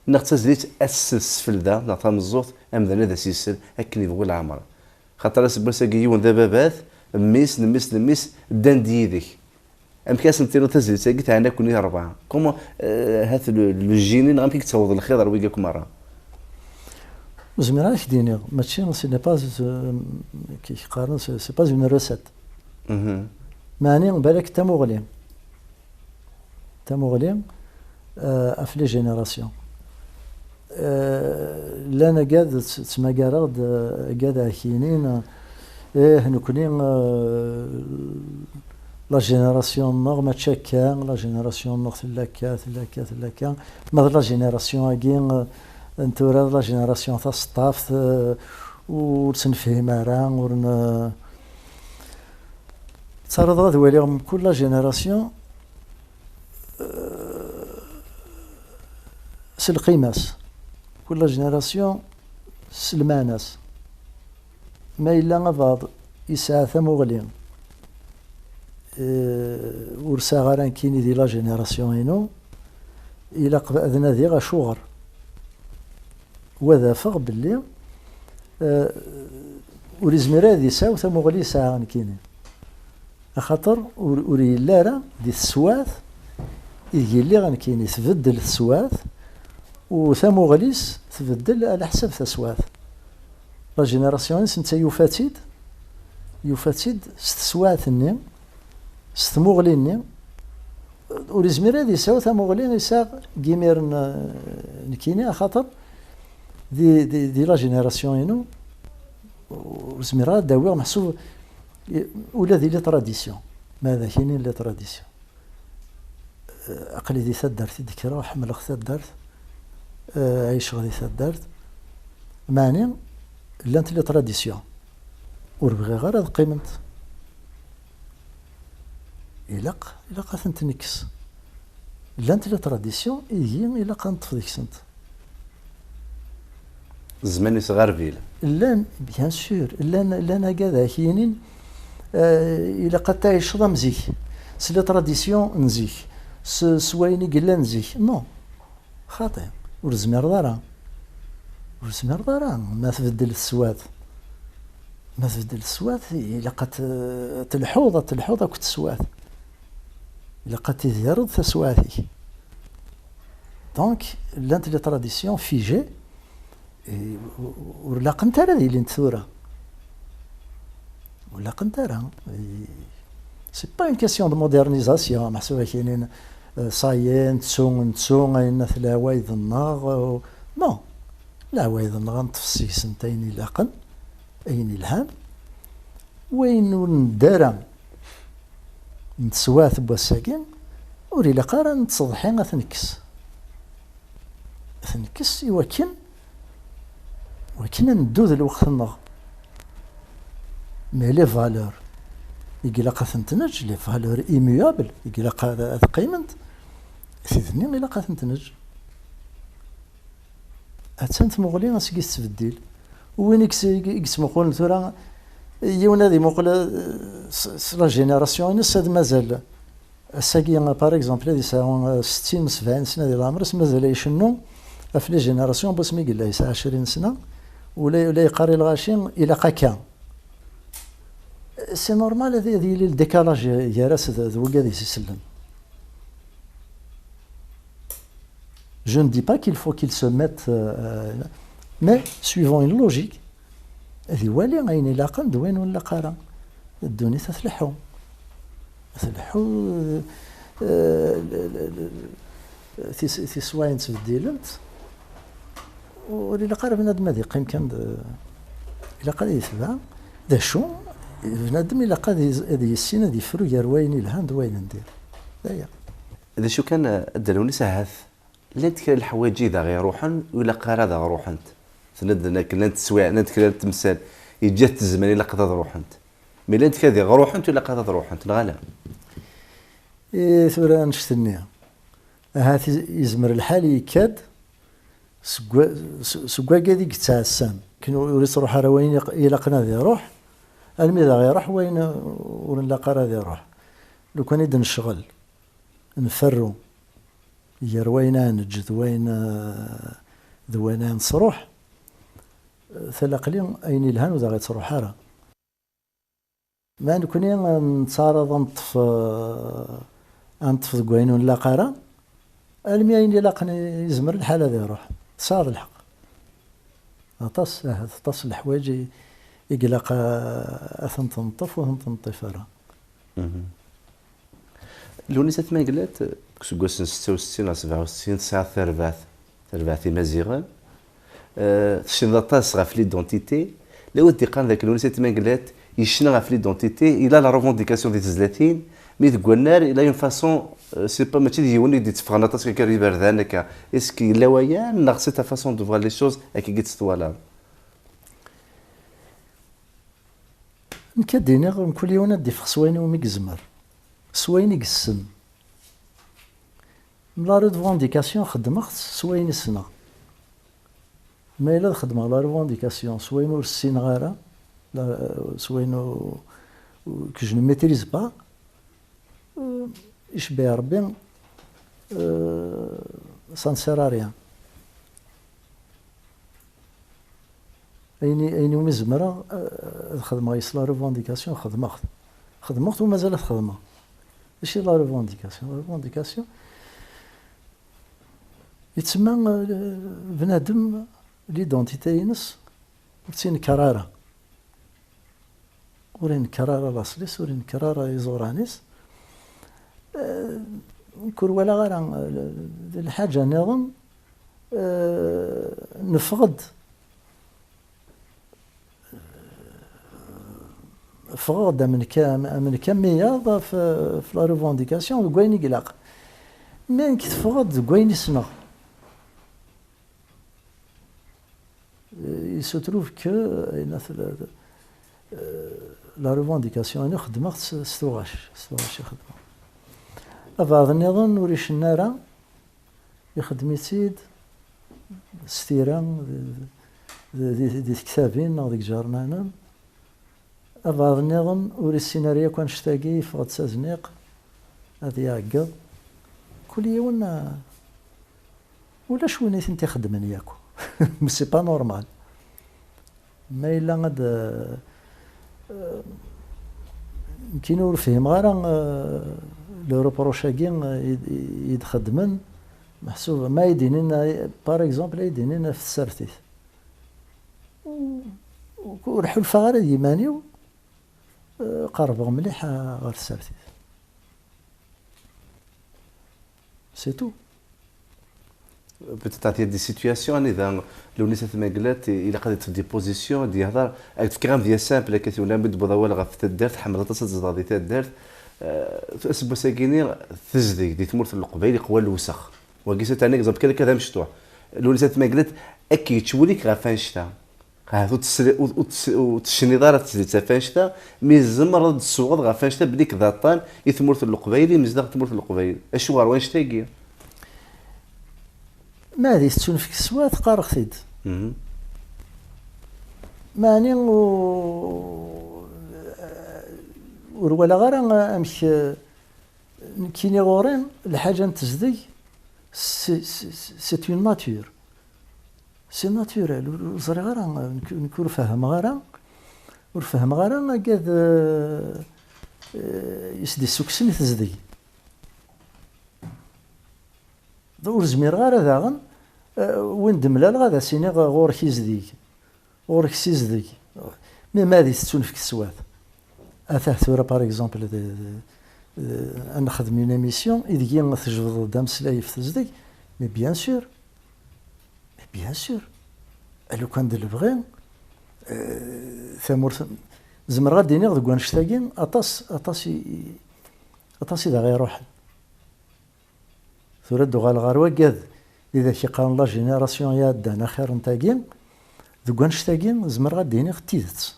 نغتزليت اسفل دا نعطى مزوط امذنا ذا سيسل هكني ذو العمر خاطر سبرسا كيون ذا بابات ميس دان ديديك ام كاس نتيرو تزليت قلت انا كوني 4 كومون هذا لو جينين غنمشي تصوض الخضر ويقاك مره زميراش ديني ماشي سي ني با كي قارن سي با اون روسيت معني بالك تموغليم افلي جينيراسيون لانا قاد تسمى قارد قاد كاينين نكوني لا جينيراسيون نور ما تشاكا لا جينيراسيون نور ثلاكا ما لا جينيراسيون اكين انتو لا جينيراسيون تاع السطاف ورتنفهم راه ورن صارت غادي وليهم كل جينيراسيون سلقيماس كل جينيراسيون سلماناس ما الا بعض يسعى ثموغلين ورسا غاران كيني دي لا جينيراسيون هنا الى اذنا ذي غشوغر وذا فغ باللي وريزميرا ذي ساو ثموغلي ساعة كيني خاطر وري لارا دي السواث يجي اللي غنكيني تبدل السواث وثموغليس تبدل على حسب السواث لا جينيراسيون سنتا يفاتيد سواثني ستموغليني وريزميرا ذي ساو ثموغلي يساق كيمير نكيني خاطر دي لا جينيراسيون هنا وزميرا داوير محسوب ولا دي لي تراديسيون ماذا كاينين لي تراديسيون عقلي دي ثدرت ذكرى حمل ثدرت عيش غادي ثدرت معني لانت لي تراديسيون وربغي غير هاد قيمت إلا تنكس لانت لي تراديسيون إيجي إلا نطفي ديك سنت الزمان يصغر فيلا لان بيان سور لان كذا كاينين إلا قد تعيش مزيك سي تراديسيون نزيك سوايني قلا نزيك نو خاطئ ورزمير دارا ما تبدل السواد إلا قد تلحوظ كنت سواد إلا قد تذيرض تسواتي دونك لانت لي تراديسيون فيجي ولا قنتارا دي اللي نتثورة ولا قنتارا سي با اون كيسيون دو مودرنيزاسيون محسوبة كاينين صايين نتسون اين ثلاوايض الناغ نو العوايض الناغ نتفسي سنتين لاقن اين الهان وين ندارا نتسواث بوساكين وري لقارا نتصضحين ثنكس وكنا ندوذ الوقت النغ مي لي فالور يقلق ثنتنج لي فالور ايميابل يقلق هذا قيمنت ثني يقلق ثنتنج اتسنت مغلي غاسكي تبديل وين يكس مقول ثورا يونا دي مقول لا جينيراسيون نس مازال الساكي باغ اكزومبل هذه ساعه 60 70 سنه ديال العمر مازال يشنو في لي جينيراسيون باش مي قال يسع 20 سنه ولا يقاري الغاشين الى قاكا سي نورمال هذه الديكالاج يا راس ذو قادي يسلم je ne dis pas qu'il faut qu'ils se mettent mais suivant une logique هذه والي غاين لاقن دوين ولا قارا الدنيا تتلحو في سواين تبديلنت ولي قارب بنادم هذه قيم كان إلا قاد يتبع ذا شو بنادم إلا قاد هذه السنة هذه فرو يرويني الهاند وين ندير ذايا إذا شو كان الدلوني ساعات لا تكر الحوايج ذا غير روحن ولا قارا ذا روحنت سندنا كلا تسوى نتكلم تمثال يجت الزمان إلا قاد روحنت مي لا تكر روحنت ولا قاد روحنت الغلا ثورة نشتنيها هات يزمر الحال يكاد سكوا قادي كتعسان كانوا يريد روح وين يلقنا ذي روح الميدا غير روح وين ونلقى ذي روح لو كان يد نشغل نفرو يروينا نجد وين ذوينا نصروح ثلاق لي اين الهان وذا غير تروح حاره ما نكوني نتعرض نطف ذوين ولا قاره المياين اللي لاقني يزمر الحال هذا يروح صار الحق طاس الحوايج يقلق اثن تنطف وهم تنطفرها لونيسات ما قلت كسوسن 66 67 ساعه ثرباث مزيغان تشني طاس غاف ليدونتيتي لو تيقان ذاك لونيسات ما قلت يشنا غاف ليدونتيتي الى لا ريفونديكاسيون ديال 30 مي تقولنا الى اون فاسون سي با ماشي ديوني دي تفغناطاس كاري بردانك اسكي لوايا ناقصي تا فاسون دو فوار لي شوز اكي قيت ستوالا نكديني غير كل يوم ندي في سويني ومي كزمر سويني قسم لا ريفونديكاسيون خدمت سويني السنه ما الا خدمه لا ريفونديكاسيون سوينو السين غيره سوينو كو جو ميتريز با يشبه ربي سانسيراريا ايني مزمره الخدمه يصلا ريفونديكاسيون خدمت ومازال خدمه ماشي لا ريفونديكاسيون يتسمى بنادم ليدونتيتي ينس ورتين كراره ورين كراره لاصليس ورين كراره يزورانيس نكون ولا غير الحاجه نظن نفقد من كميه في لا ريفونديكاسيون وكاين يقلق ما نكتفغد كوين يسنا. Il se trouve que la revendication أنا خدمت ستوغاش يخدم. بعض النظام وريش النارا يخدم يسيد ستيران دي كتابين أو ديك جارنانا. بعض النظام وريش السيناريو كان شتاقي فغد سازنيق هذا يعقد كل يوم ولا شو نيت انت خدمني ياكو مي سي با نورمال. ما إلا غاد يمكن ور فهم غير لو روبروشاكين يتخدمن محسوب ما يدينينا باغ اكزومبل يدينينا في السرتيث ورحوا الفغار يمانيو قربوا مليح غير السرتيث سي تو. بتعطي دي سيتوياسيون اذا لو نسات ماقلات الا قادت دي بوزيسيون دي هضر تفكرهم ديال سامبل كثير ولا بد بضوال غف تدارت حمل تصد دي تدارت اسبو ساكيني تزدي دي تمرت القبيل قوى الوسخ وقيسه ثاني اكزومبل كذا كذا مشطوح لو نسات ماقلات اكيد تشوليك غفان شتا هذو وتشني دارت تزيد فان شتا مي زمرد الصوغ غفان شتا بديك ذاطان يثمرت القبيل مزدق تمرت القبيل اشوار وين شتاقي ما هذه ستون فيك السوات قارختيد ماني ولا غير امش كيني غورين الحاجه نتزدي سي اون ناتور سي ناتورال وزري غير نكون فاهم غير ورفهم غير كاد يسدي السكسن تزدي دور زمير غير داغن وين دملال غادا سيني غورك يزديك غورك سيزديك مي مادي ستون فيك السواد اثاه ثورة باغ اكزومبل انا خدم اون ايميسيون اذا تجبد قدام سلايف تزديك مي بيان سور لو كان دير البغي ثمور زمر غادي نيغ دوك نشتاقين اطاس اذا غيروح ثورة دوغال غاروا كاد إذا كي قال لا جينيراسيون يا دانا خير نتاقين دوك نشتاقين زمر غادي نيغ تيدت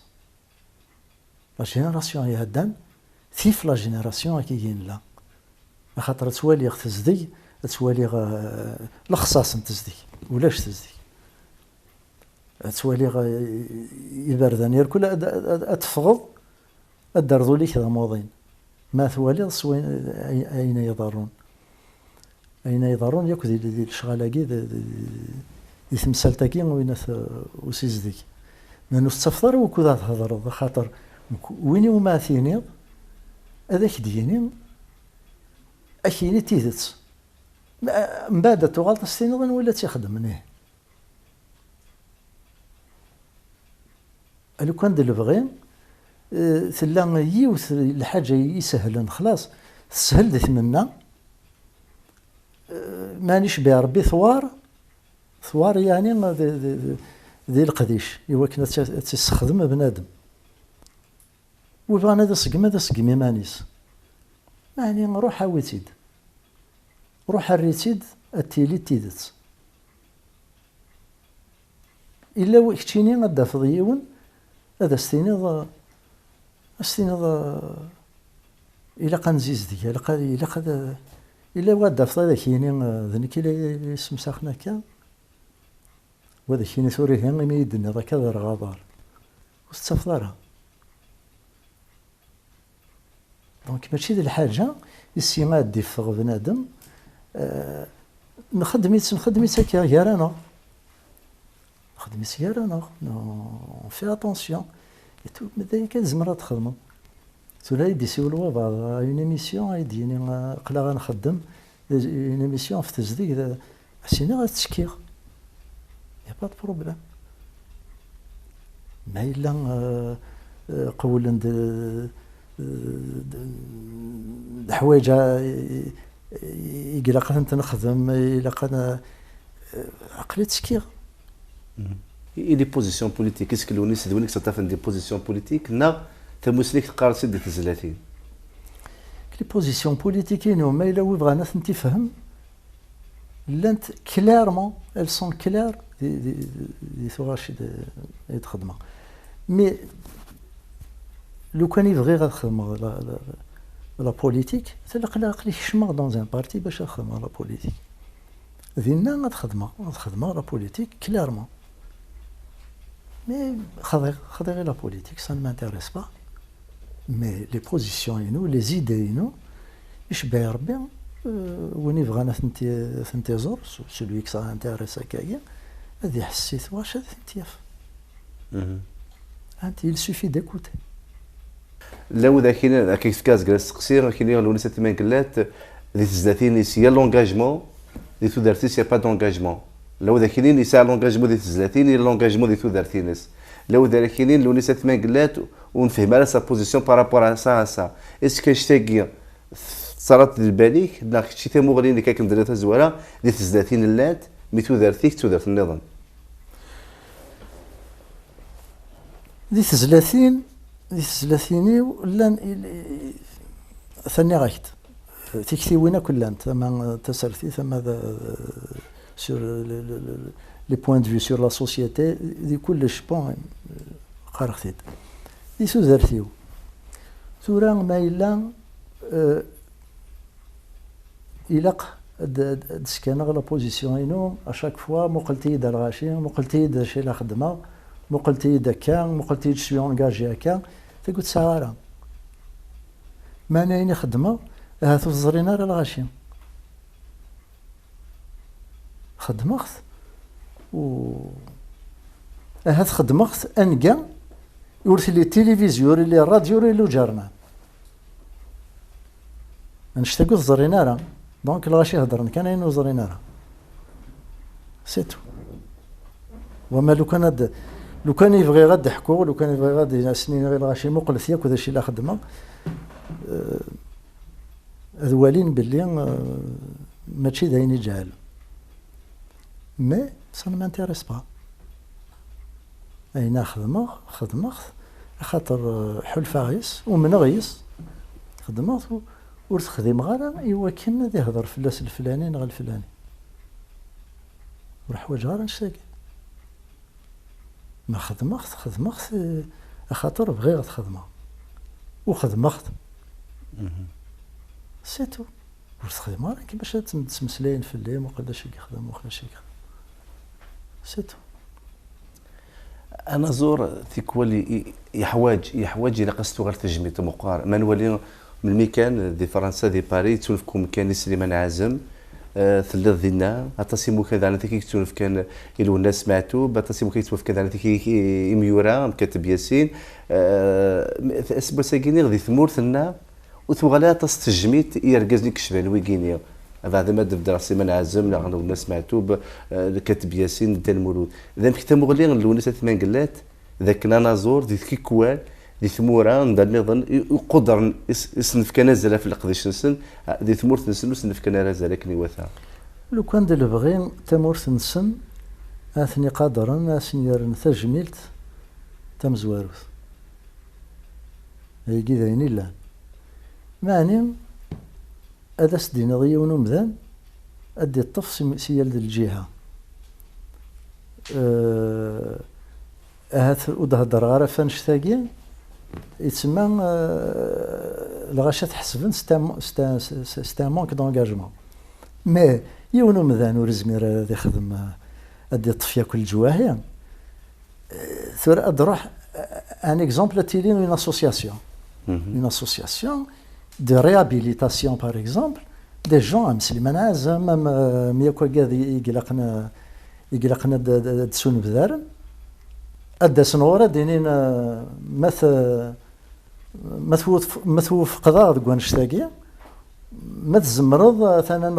لا جينيراسيون يا دان ثيف لا جينيراسيون كي جين لا خاطر توالي تزدي توالي الخصاص تزدي ولاش تزدي توالي يبردان يركل اتفغض الدردو ليك ذا موضين ما توالي سوين اين يضرون ياك ديال الشغالاكي دي تمثالتاكي وينات وسيزديك ما نستفطر وكذا تهضر خاطر وين وما ثيني هذاك ديني اكيني تيدت من بعد تغلط السنين ولا تيخدمني لو كان دير البغي ثلا يوث الحاجه يسهل خلاص سهل ديك منا مانيش بها ربي ثوار يعني ذي القديش إوا كنا تستخدم بنادم ويبغى هذا صقمي مانيس يعني روح هاويتيد روح الريتيد التيلي تيدت إلا وكتيني غدا فضيون هذا استينيض إلا قنزيز ديك إلا قد إلا واد فضا كيني ذنك إلا سمسخنا كا وهذا كيني ثوري هنا ما يدنا ذاك هذا غابار واستفضلها دونك ماشي دي الحاجة السيمات دي فغ بنادم نخدميت هكا غير أنا نخدميت غير أنا في اتونسيون ماذا كان زمرة تخدمو تولا يدي سيولوا بعض اون ايميسيون يديني قلا غنخدم اون ايميسيون في تزديد حسيني غتشكيغ يا با بروبليم ما الا قول الحوايج يقلق انت نخدم الا قنا عقلي تشكيغ اي دي بوزيسيون بوليتيك اسكو لونيس دونيك ستافن دي بوزيسيون بوليتيك نا تمسلك تقارن سد تزلاتين لي بوزيسيون بوليتيكين هما الا بغانا تفهم لانت كلارمون ال سون كلار دي ثوغاش يتخدم. مي لو كان يبغي غتخدم لا بوليتيك تلقى لي شما دون ان بارتي باش نخدم لا بوليتيك ديالنا غتخدم لا بوليتيك كلارمون. مي خذي لا بوليتيك سا مانتيريس با. مي لي بوزيسيون ينو لي زيدي ينو يشبه ربي وين يبغانا ثنتيزور سولوي كسا انتيريس هكايا هذه حسيت واش هذا ثنتياف. انت il suffit d'écouter. لو ذاكين كيف كاز جلس قصير كاين لو نسيت تمن قلات دي تزلاتين لي سي لونغاجمون دي تو درتي سي با دونغاجمون. لو ذاكين لي سا لونغاجمون دي تزلاتين لونغاجمون دي تو درتينس. لو ذاكين لو نسيت تمن قلات ونفهم على سا بوزيسيون بارابور ا سا اسكو شتاكي صارت بالك لا شي تمغلين اللي كنديرها زواره دي تزلاتين اللات مي تو درتيك تو درت النظام دي تزلاتين لان ثاني غايت تكتيوينا كلان ثم تسرتي ثم هذا سور لي بوين دو في سور لا سوسيتي دي كلش بون قرختيت دي سوزرتيو ثورا ما الا إلاق دسكان غلا بوزيسيون إنو أشاك فوا مقلتي دا الغاشي مقلتي دا شي لا خدمة مقلتي دا كان مقلتي شوي انجاجي هكا تقول ساعة ما نايني خدمة هاتو الزرينة راه الغاشي خدمت و هات خدمت أنقا يورث لي التلفزيون يورث لي الراديو يورث لي جارنا نشتاقو الزرينة راه دونك الغاشي هضرن كان ينو زرينا راه سيتو. وما لو كان يبغي غاد يحكو لو كان يبغي غاد سنين غير الغاشي مقلث ياك وذا الشيء لا خدمه ذوالين باللي ماشي دايني جهل. مي سا مانتيريس با اين خدمه خاطر حلفه غيس ومن غيس خدمه ور تخدم غير ايوا كنا دي يهضر فلاس الفلاني غير الفلاني والحوايج غير نشتاكي ما خدمت خاطر بغي غتخدمها وخدمت سيتو ور تخدم غير كيفاش تمسلاين في الليل وقدا شي كيخدم وقدا شي كيخدم سيتو. انا زور تيكولي يحواج الى قصتو غير تجميت مقار ما نولي من الميكان دي فرنسا دي باري تونفكم كان سليمان عازم ثلاث دينا اتصيمو كذا انا تيكي تونف كان الو الناس سمعتو بتصيمو كيتوف كذا انا تيكي ميورا كاتب ياسين اسبو ساكيني غادي ثمورثنا وتوغلا تستجميت يركزني كشبان ويكينيا بعد ما دف دراسي من عازم لا غنو الناس سمعتو كاتب ياسين دال المولود اذا كنت مغلي لو ناس ثمان قلات ذاك نازور دي كيكوال دي ثمورة ندير نظن يقدر يصنف كان نزل في القديش نسن دي ثمورة نسن وصنف كان رازل كني وثا لو كان ديال بغي تمورث نسن اثني قادرا سنير تجميلت تمزواروث هي كذا يعني لا معني هذا سدينا ضي ونمذان ادي الطف سيال ديال الجهه هات ودهضر غير فنشتاقي يتسمى الغاشا تحسبن ستا مونك دونجاجمون مي يونو مذان ورزمير يخدم ادي الطفيه كل جواهي ثور ادروح ان اكزومبل تيلين اون اسوسياسيون de réhabilitation par exemple des gens مسلمان عازم مياكو قاعد يقلقنا دسون بذارن أدى سنورة دينين مثوف قضاء دقوان نشتاقي ما تزمرض ثانا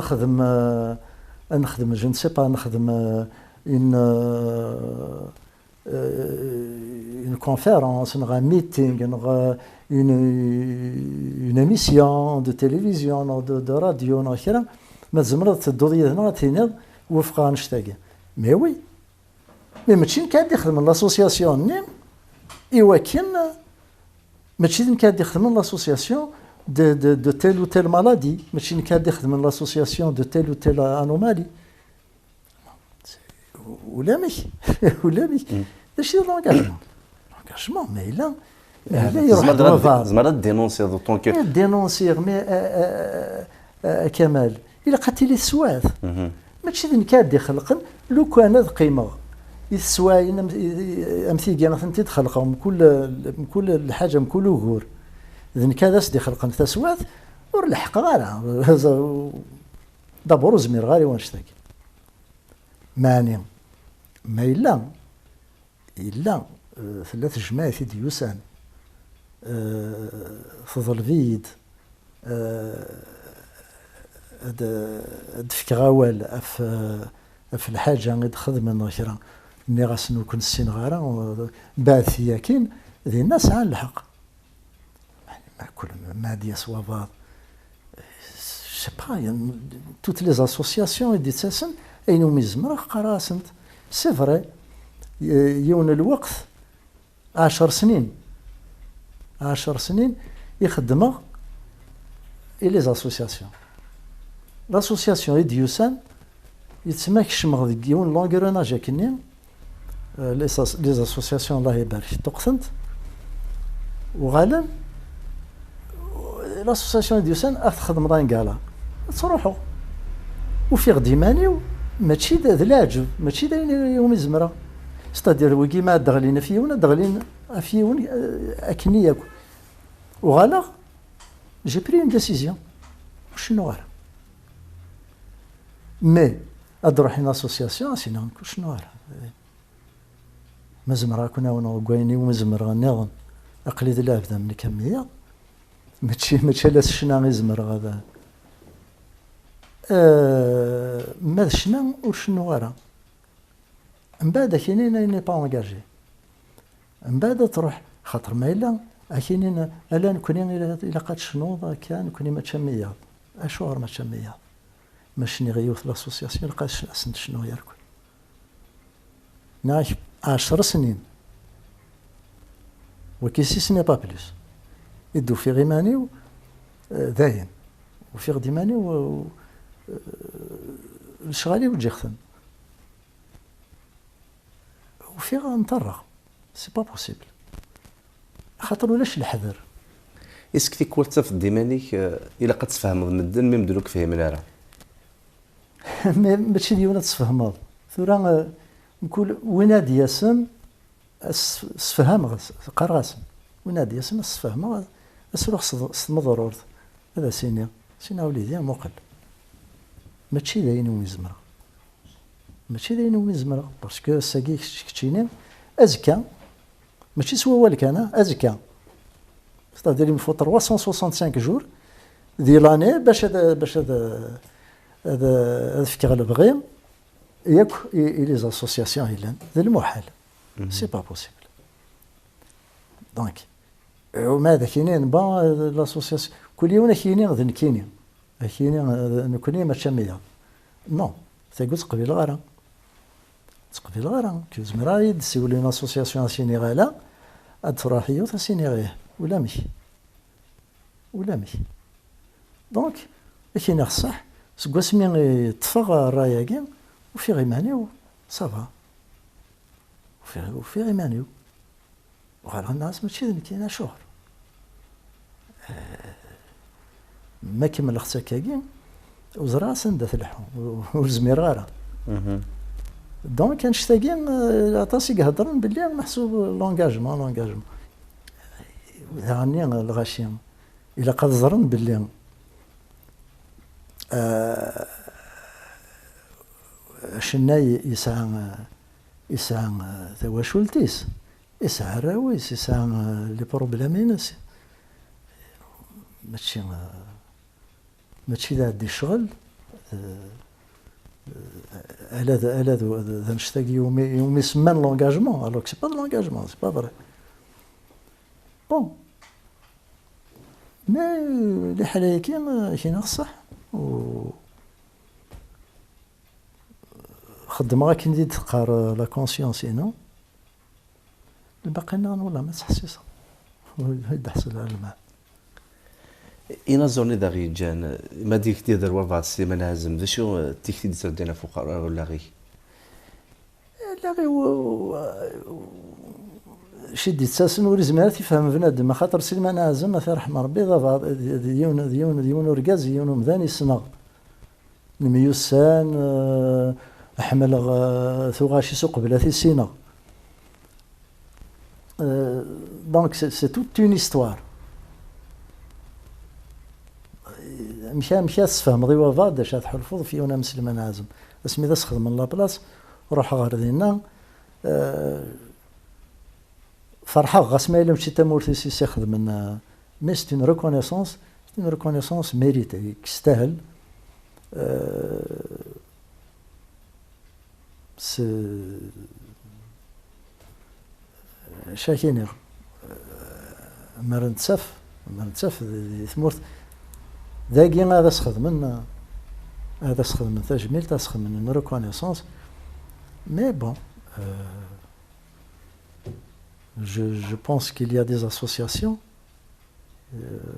نخدم جو نسي با نخدم une conférence, un meeting, une émission de télévision, de radio, ما تزمرض تدوضي هنا تينيض وفقا نشتاقي مي وي مي ماشي كاد يخدم لاسوسياسيون نيم ايوا كاين ماشي كاد يخدم لاسوسياسيون دو تيل و تيل مالادي ماشي كاد يخدم لاسوسياسيون دو تيل و تيل انومالي ولا مش ولا مش داكشي لونغاجمون ما الا يروح زعما دينونسي دو طون كو دينونسيغ مي كمال الا قالت لي السواد ماشي ذن كاد يخلقن لو كان هذا قيمه السواين امثيلي مثلا تخلقوا من كل حاجه من كل غور ذن كذا سدي خلقن تسواد ور الحق غير دابور زمير غاري وانشتاك ماني ما الا ثلاث جماعة في ديوسان فضل فيد دفك غوال في الحاجة غير خدمة نشرة ني غاسنو كون السين غارة بعد ثياكين ذي الناس عن الحق يعني ما كل ما دي سوافات سبا توت لي زاسوسياسيون دي تساسن اينو مزمرة قراسنت سي فري يون الوقت 10 سنين يخدم لي زاسوسياسيون لاسوسياسيون ديوسان يتسمى كشمغ ديك يون لونغروناج كني لي زاسوسياسيون الله يبارك تقسنت وغالب لاسوسياسيون ديوسان تخدم راه قالا تروحوا وفي غديماني ماشي ذا العجب ماشي ذا يوم الزمره ستادير وكي ما دغلين فيون دغلين فيون اكنياك وغالا جي بري اون ديسيزيون شنو غير مي ادروح ان اسوسياسيون سينو شنو غير مزمرا كنا ونغويني ومزمرا نظن اقليد الله بدا من كميه ماشي لا شنا يزمر هذا ما شنا وشنو غير من بعد كاينين ني با انغاجي من بعد تروح خاطر ما الا كاينين الا نكوني الا قات شنوضه كان نكوني ما تشميه اشهر ما تشميه ماشي غيوث لاسوسياسيون لقاش اسنت شنو يركل ناش 10 سنين وكي 6 سنين با بلوس يدو في غيماني داين وفي غديماني و الشغالي وجيختن وفي غنطرق سي با بوسيبل خاطر ولاش الحذر اسك في كورتا في الديمانيك الا قد تفهم المدن ما يمدلوك فيه من راه ماشي ديونا تفهمض ثورا نقول وين ياسم اسفهم قراسم وين ياسم اسفهم اسروح مضرورت هذا سينا وليدي مقل ماشي داين ويزمر ماشي داين ويزمر باسكو ساكي كتشينين ازكى ماشي سوا والك انا ازكى ستادير من فوق 365 جور ديال لاني باش هذا فكره البغي ياك لي زاسوسياسيون هيلان ذا المحال سي با بوسيبل دونك وماذا كاينين با لاسوسياسيون كل يوم كاينين ذن كاينين نكوني ما تشميه نو تقول تقبيل غير كي زمرايد سيولي اون اسوسياسيون سينيغالا ادفراحيو تاع سينيغيه ولا ماشي دونك كاين الصح سكواسمي طفغ الراياكي وفي غيمانيو صافا وفي غيمانيو وغير الناس ماشي كاينه شهر ما كمل خصكاكي وزرا سندت اللحم والزمير غاره دونك كان شتاكي عطاسي يهضرن باللي محسوب لونغاجمون يعني الغاشيم الا قد زرن باللي شنا يسعى تواشلتيس يسعى الراويس يسعى لي بروبلامينس ماشي ذا دي شغل الا ذا نشتاق يومي سمان لونغاجمون الوغ سي با دو لونغاجمون سي با فري بون مي لي حلايكي كاين الصح و خدم غا كي نزيد تقار لا كونسيونس نو الباقي ولا ما تحسيس يدحسل على الماء إنا زوني دا غي جان ما ديك ديال دروا بعض السيمانة هازم ذا شو تيكتي ديال دينا فوق ولا غي لا غير شدي تساسن ورزمات يفهم بنادم خاطر سليمان عازم الله يرحم ربي ديون ورقاز ديون مذاني السنة الميوسان حمل ثوغاشي سوق بلاثي سينا دونك سي توت اون هيستوار مشى تفهم ضيوا فاد اش تحلفوا فيونا مسلمان عازم اسمي ذا خدم من لابلاص روح غير دينا فرحة غاس ما إلا مشيت تمورتي سي خدم مي سي اون ريكونيسونس ميريتي كيستاهل شاكيني مرنتسف ثمورت ذاكي هذا سخدم تجميل تسخدم من ريكونيسونس مي بون je pense qu'il y a des associations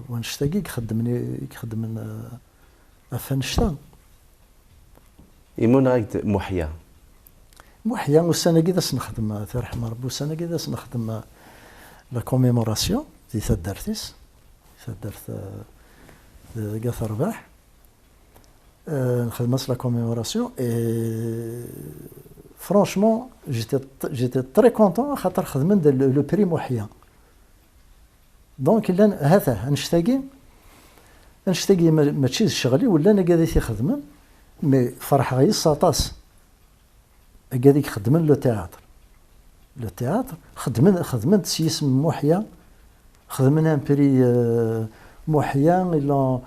ونشتاقي يخدم أفنشتان يمون غايت محيا والسنة كذا سنخدم ترحم ربي والسنة كذا سنخدم لا كوميموراسيون دي ثدرتيس قاث رباح نخدم لا كوميموراسيون فرانشمون جيتي تري كونطون خاطر خدمن لو بري محيا دونك هذا نشتاقي ماشي شغلي ولا انا قاعد يخدم مي فرح غير ساطاس قاعد يخدم لو تياتر خدمت سيسم محيا خدمنا ان بري محيا الا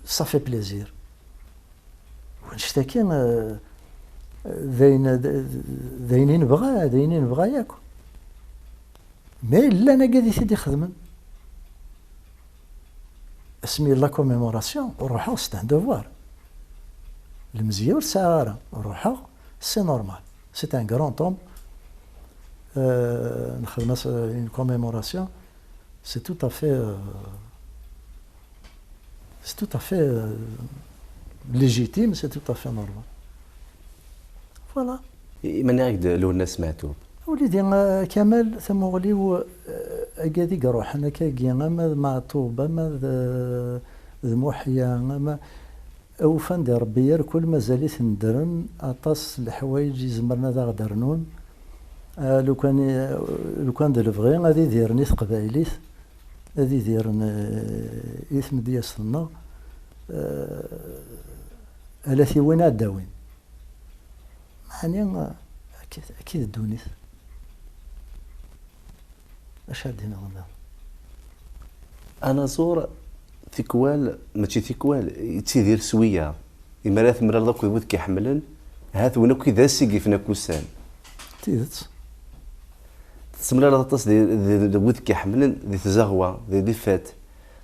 صافي بليزير ونشتاكي ذاين نبغى ياكل مي لا انا قاعد يثدي خدمن اسمي لا كوميموراسيون نروحو سي ان دوفوار المزيه والسعاره نروحو سي نورمال سي ان غران طوم نخدم اون كوميموراسيون سي تو افي ليجيتيم سي تو افي نورمال فوالا من هيك لو الناس سمعتو وليدي كمال ثم غليو اكادي روح انا كاكي ما معطوبه ما محيا ما او فند ربي كل مازال ندرن اطاس الحوايج زمرنا ذا غدرنون لو كان دو الفغي غادي يديرني قبايليت غادي يديرن اسم ديالنا التي وين الداوين يعني اكيد الدونيس اش عندنا هنا انا زور ثيكوال ماشي ثيكوال تيدير سويه امارات مرا دوك يود كيحملن هات وين كي سيكي فينا كوسان تيدت تسمى لا تص دي ود كيحملن دي تزغوا دي فات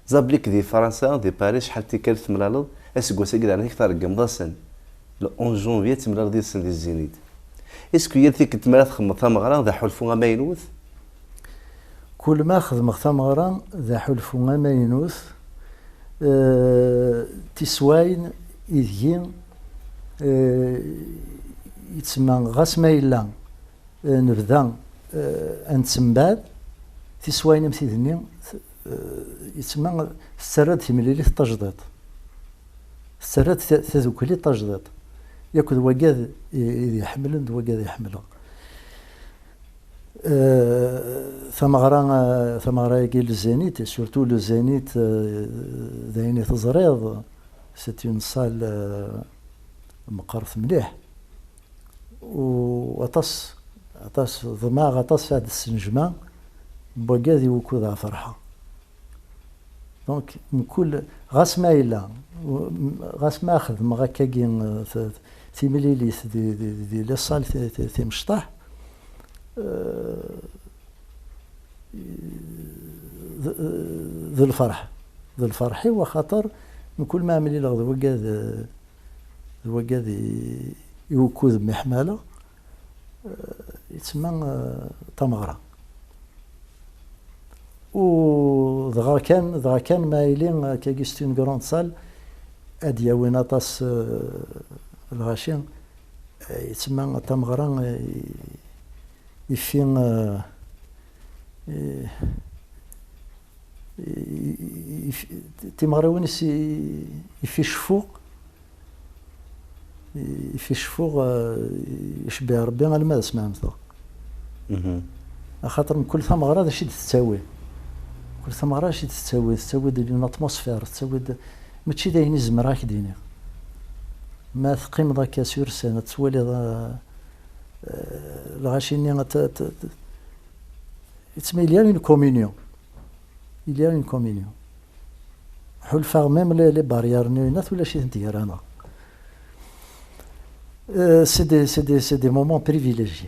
زابليك دي فرنسا دي باريس شحال تيكال تمرالض اسكو ساكي على اكثر قمضاسن لو 11 جونفي تمرالض دي سن دي الزينيت اسكو يديك تمرات خدم ثمغرا ذا حلفو ما ينوث كل ما خدم ثمغرا ذا حلفو ما ينوث تسواين إذين يتسمى غاس ما إلا نبدا أنتسمباد تسواين مثيذني يتسمى السرد تمليلي التجديد السرد تذوكلي التجديد ياكل وقاد يحملن وقاد يحملن ثمغرا يقيل الزينيت سورتو لو زينيت ذايني تزريض سيت اون صال مقرث مليح وطس ضماغ طس هاد السنجمة بوكادي وكوذا فرحة دونك من كل غاس ما إلا غاس ما أخذ مغاكاكين في مليليث دي لصال في مشطح ذو الفرح وخاطر من كل ما عملي لغض وقاد يوكوذ محمالة يتسمى طمغرة ودغا كان مايلين كاكيستون كروند سال اديا وين اطاس الغاشين يتسمى تمغرا يفين تمغرا ونس يفي شفوق يشبه ربي على ما اسمع مثلا خاطر من كل ثمرة هذا شي تساوي كل ثمرة شي تساوي ديال الاتموسفير تساوي ماشي داين زمراك ديني ما ثقيم ذاك سور سنة تولي الغاشيني يتسمى إليا كومينيون إليا كومينيون حلفا ميم لي باريير نيونات ولا شي ندير أنا سي دي مومون بريفيليجي.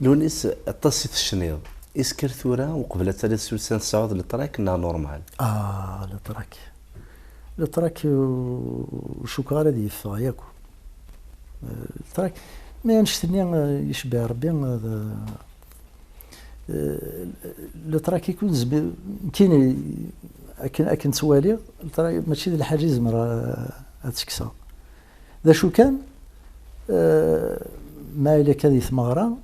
لونيس التصيف الشنيض اسكر ثورا وقبل 3 سنين صعود للتراك كنا نورمال. التراك وشكرا هذه يفا ياكو التراك ما نشتني يشبه ربي التراك يكون كاين اكن توالي التراك ماشي الحاجز مرا تكسى ذا شو كان ما إلا كذي ثمغرة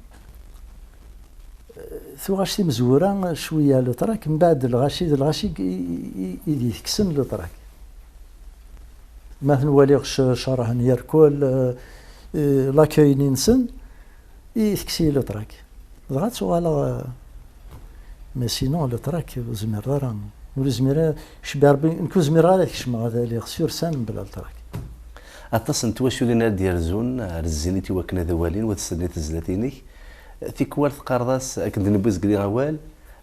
ثو غاشي مزورة شوية لتراك من بعد الغاشي يدي يكسن لتراك مثلا ولي شرح يركول لاكاي ننسن يكسي لتراك ضغط سؤال ما سينو لتراك زميرة ولا زميرة شبه ربي نكون زميرة كشما هذا اللي خسير سان بلا التراك أتصن تواشو لنا ديال زون رزينيتي وكنا ذوالين وتسنيت زلاتيني تيكوال قرضاس كنت نبوز قلي غوال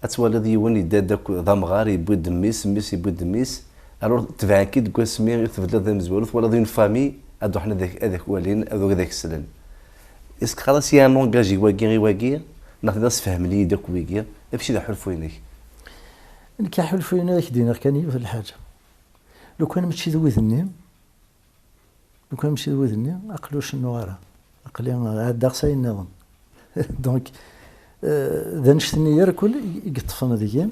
أتوالد يوان يدادك ضمغار يبود دميس يبود دميس الور تبعا كي تقول سمير تبدل ذا مزولوث ولا ذين فامي أدو حنا ذاك والين أدو ذاك السلن إسك خلاص يا نونجاجي واقي ناخذ فهم لي داك ويقي بشي ذا حلفوينك نكا حلفوينك دينا كان يبغي الحاجة لو كان ماشي ذوذني أقلو شنو غارة أقلي هاد ساي النظام دونك ذا نشتني يركل يقطفنا ذيك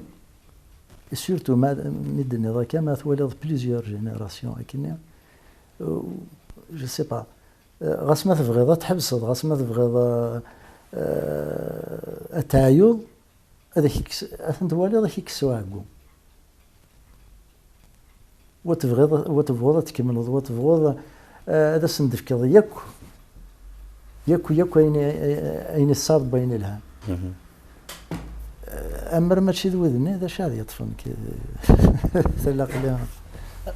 سورتو ما مدني ذاك ما ثوالي بليزيور جينيراسيون هكينيا جو سي با غاس ما تبغيض تحبس غاس ما تبغيض التعايض هذاك ثوالي هذاك يكسو عقو وتبغض تكمل وتبغض هذا سندف كذا ياكو اين الصاد بين لها امر ماشي ذوذني هذا شادي يطفن كي تلاق لها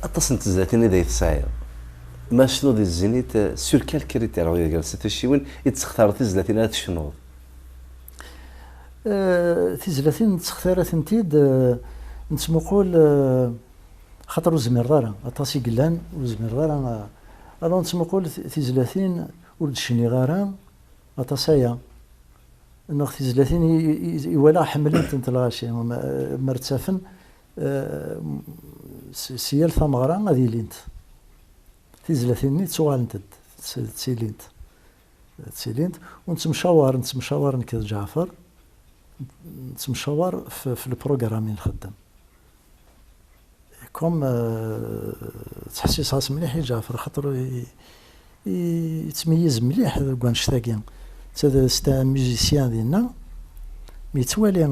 اتصنت زاتين اذا يتساير ما شنو دي الزينيت سور كال كريتير ولا جالسه شيوين يتختار تزلاتين شنو تزلاتين تختارات انتيد نسمقول خاطر زمير اطاسي قلان وزمير الو نسمقول تزلاتين ولد شني غارة أتصايا إنه تزلاتين يولا حملت انت الغاشي مرتسافن سيال ثمغرة غادي لينت تزلاتين نيت سوالنت تسيلينت ونتمشاور نكذا جعفر نتمشاور في البروغرامين نخدم كوم تحسيس راس مليح جعفر خاطر يتميز مليح هذا كاع نشتاقين هذا ستا ميوزيسيان ديالنا يتوالي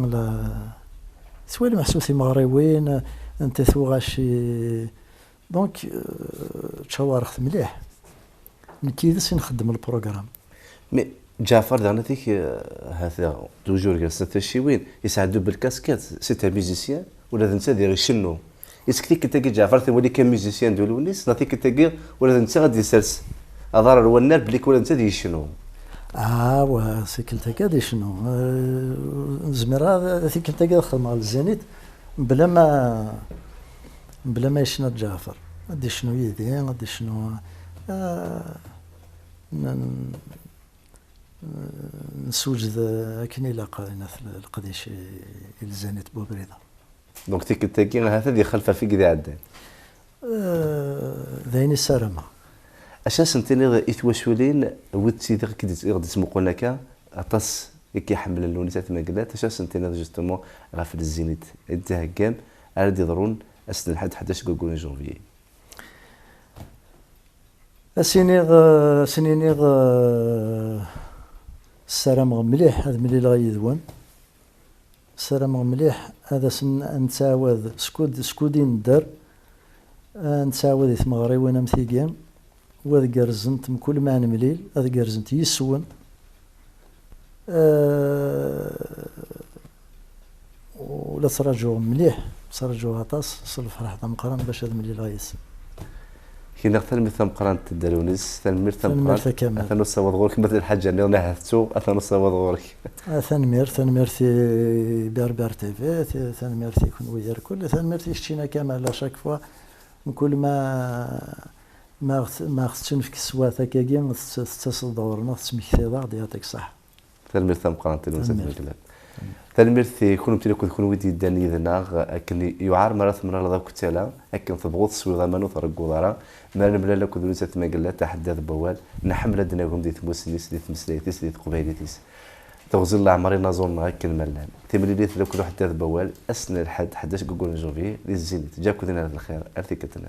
محسوسي مغربيين انت ثوغاشي دونك تشاورخت مليح نكيدس نخدم البروغرام مي جعفر دانتيك هذا توجور جالس وين يساعدوا بالكاسكيت سي ميوزيسيان ولا انت دير يشنو يسكتيك تاكي جعفر تولي كميوزيسيان ديال ونيس نعطيك تاكي ولا انت غادي يسلس أضرار الونار بليك ولا انت دي شنو وسيكلتا كادي شنو زميرة سيكلتا كاد خدم على الزينيت بلا ما يشنا جعفر غادي شنو يدي غادي شنو نسوجد كني لاقا القديش الزينيت بوبريده دونك تيكلتا هذا دي خلفه في كذا عدان ذايني سارمه أساس نتني إثواشولين ودتي ذاك كي غادي تسمقوا لك أطاس كيحمل اللونيتات ماكلات أساس نتني جوستومون غافل الزينيت أنت هكام عاد يضرون أسن لحد 11 كوكو جونفيي سنينيغ السلام مليح هذا ملي لا يذوان السلام مليح هذا نتعاود سكودين الدار نتعاود يتمغري وانا مثيقيم وهذا قرزنت من كل ما نمليل هذا قرزنت يسون ولا تراجعوا مليح تراجعوا عطاس صلف راح مقران باش هذا ملي لا يسون كي نختار مثل مقران تدالونيس تنمير مقران أثنو صوت غورك مثل الحاجة اللي نهثتو أثنو صوت غورك ثنمير في بربر تيفي ثنمير في كون وير كل ثنمير في شتينا كامل لا شاك فوا من كل ما خصتش في كسواتا كاكي تتصل دورنا تسمكتي ضغط يعطيك صح تنمير مقران تدالونيس تلميرثي كون متلك كون ودي داني ذناغ اكن يعار مرات من الله كتالا اكن تبغوت سوي غمانو ترقو دارا ما نملا لك دروسات ما قال تحدى بوال نحمل دناهم دي تمسليس دي تمسليتيس دي قبيلتيس توزن الله عمري نازون ما كل ملان تمليت لك واحد بوال اسن الحد 11 كوكو جوفي دي الزينت جاكو دينا الخير ارتي كتنا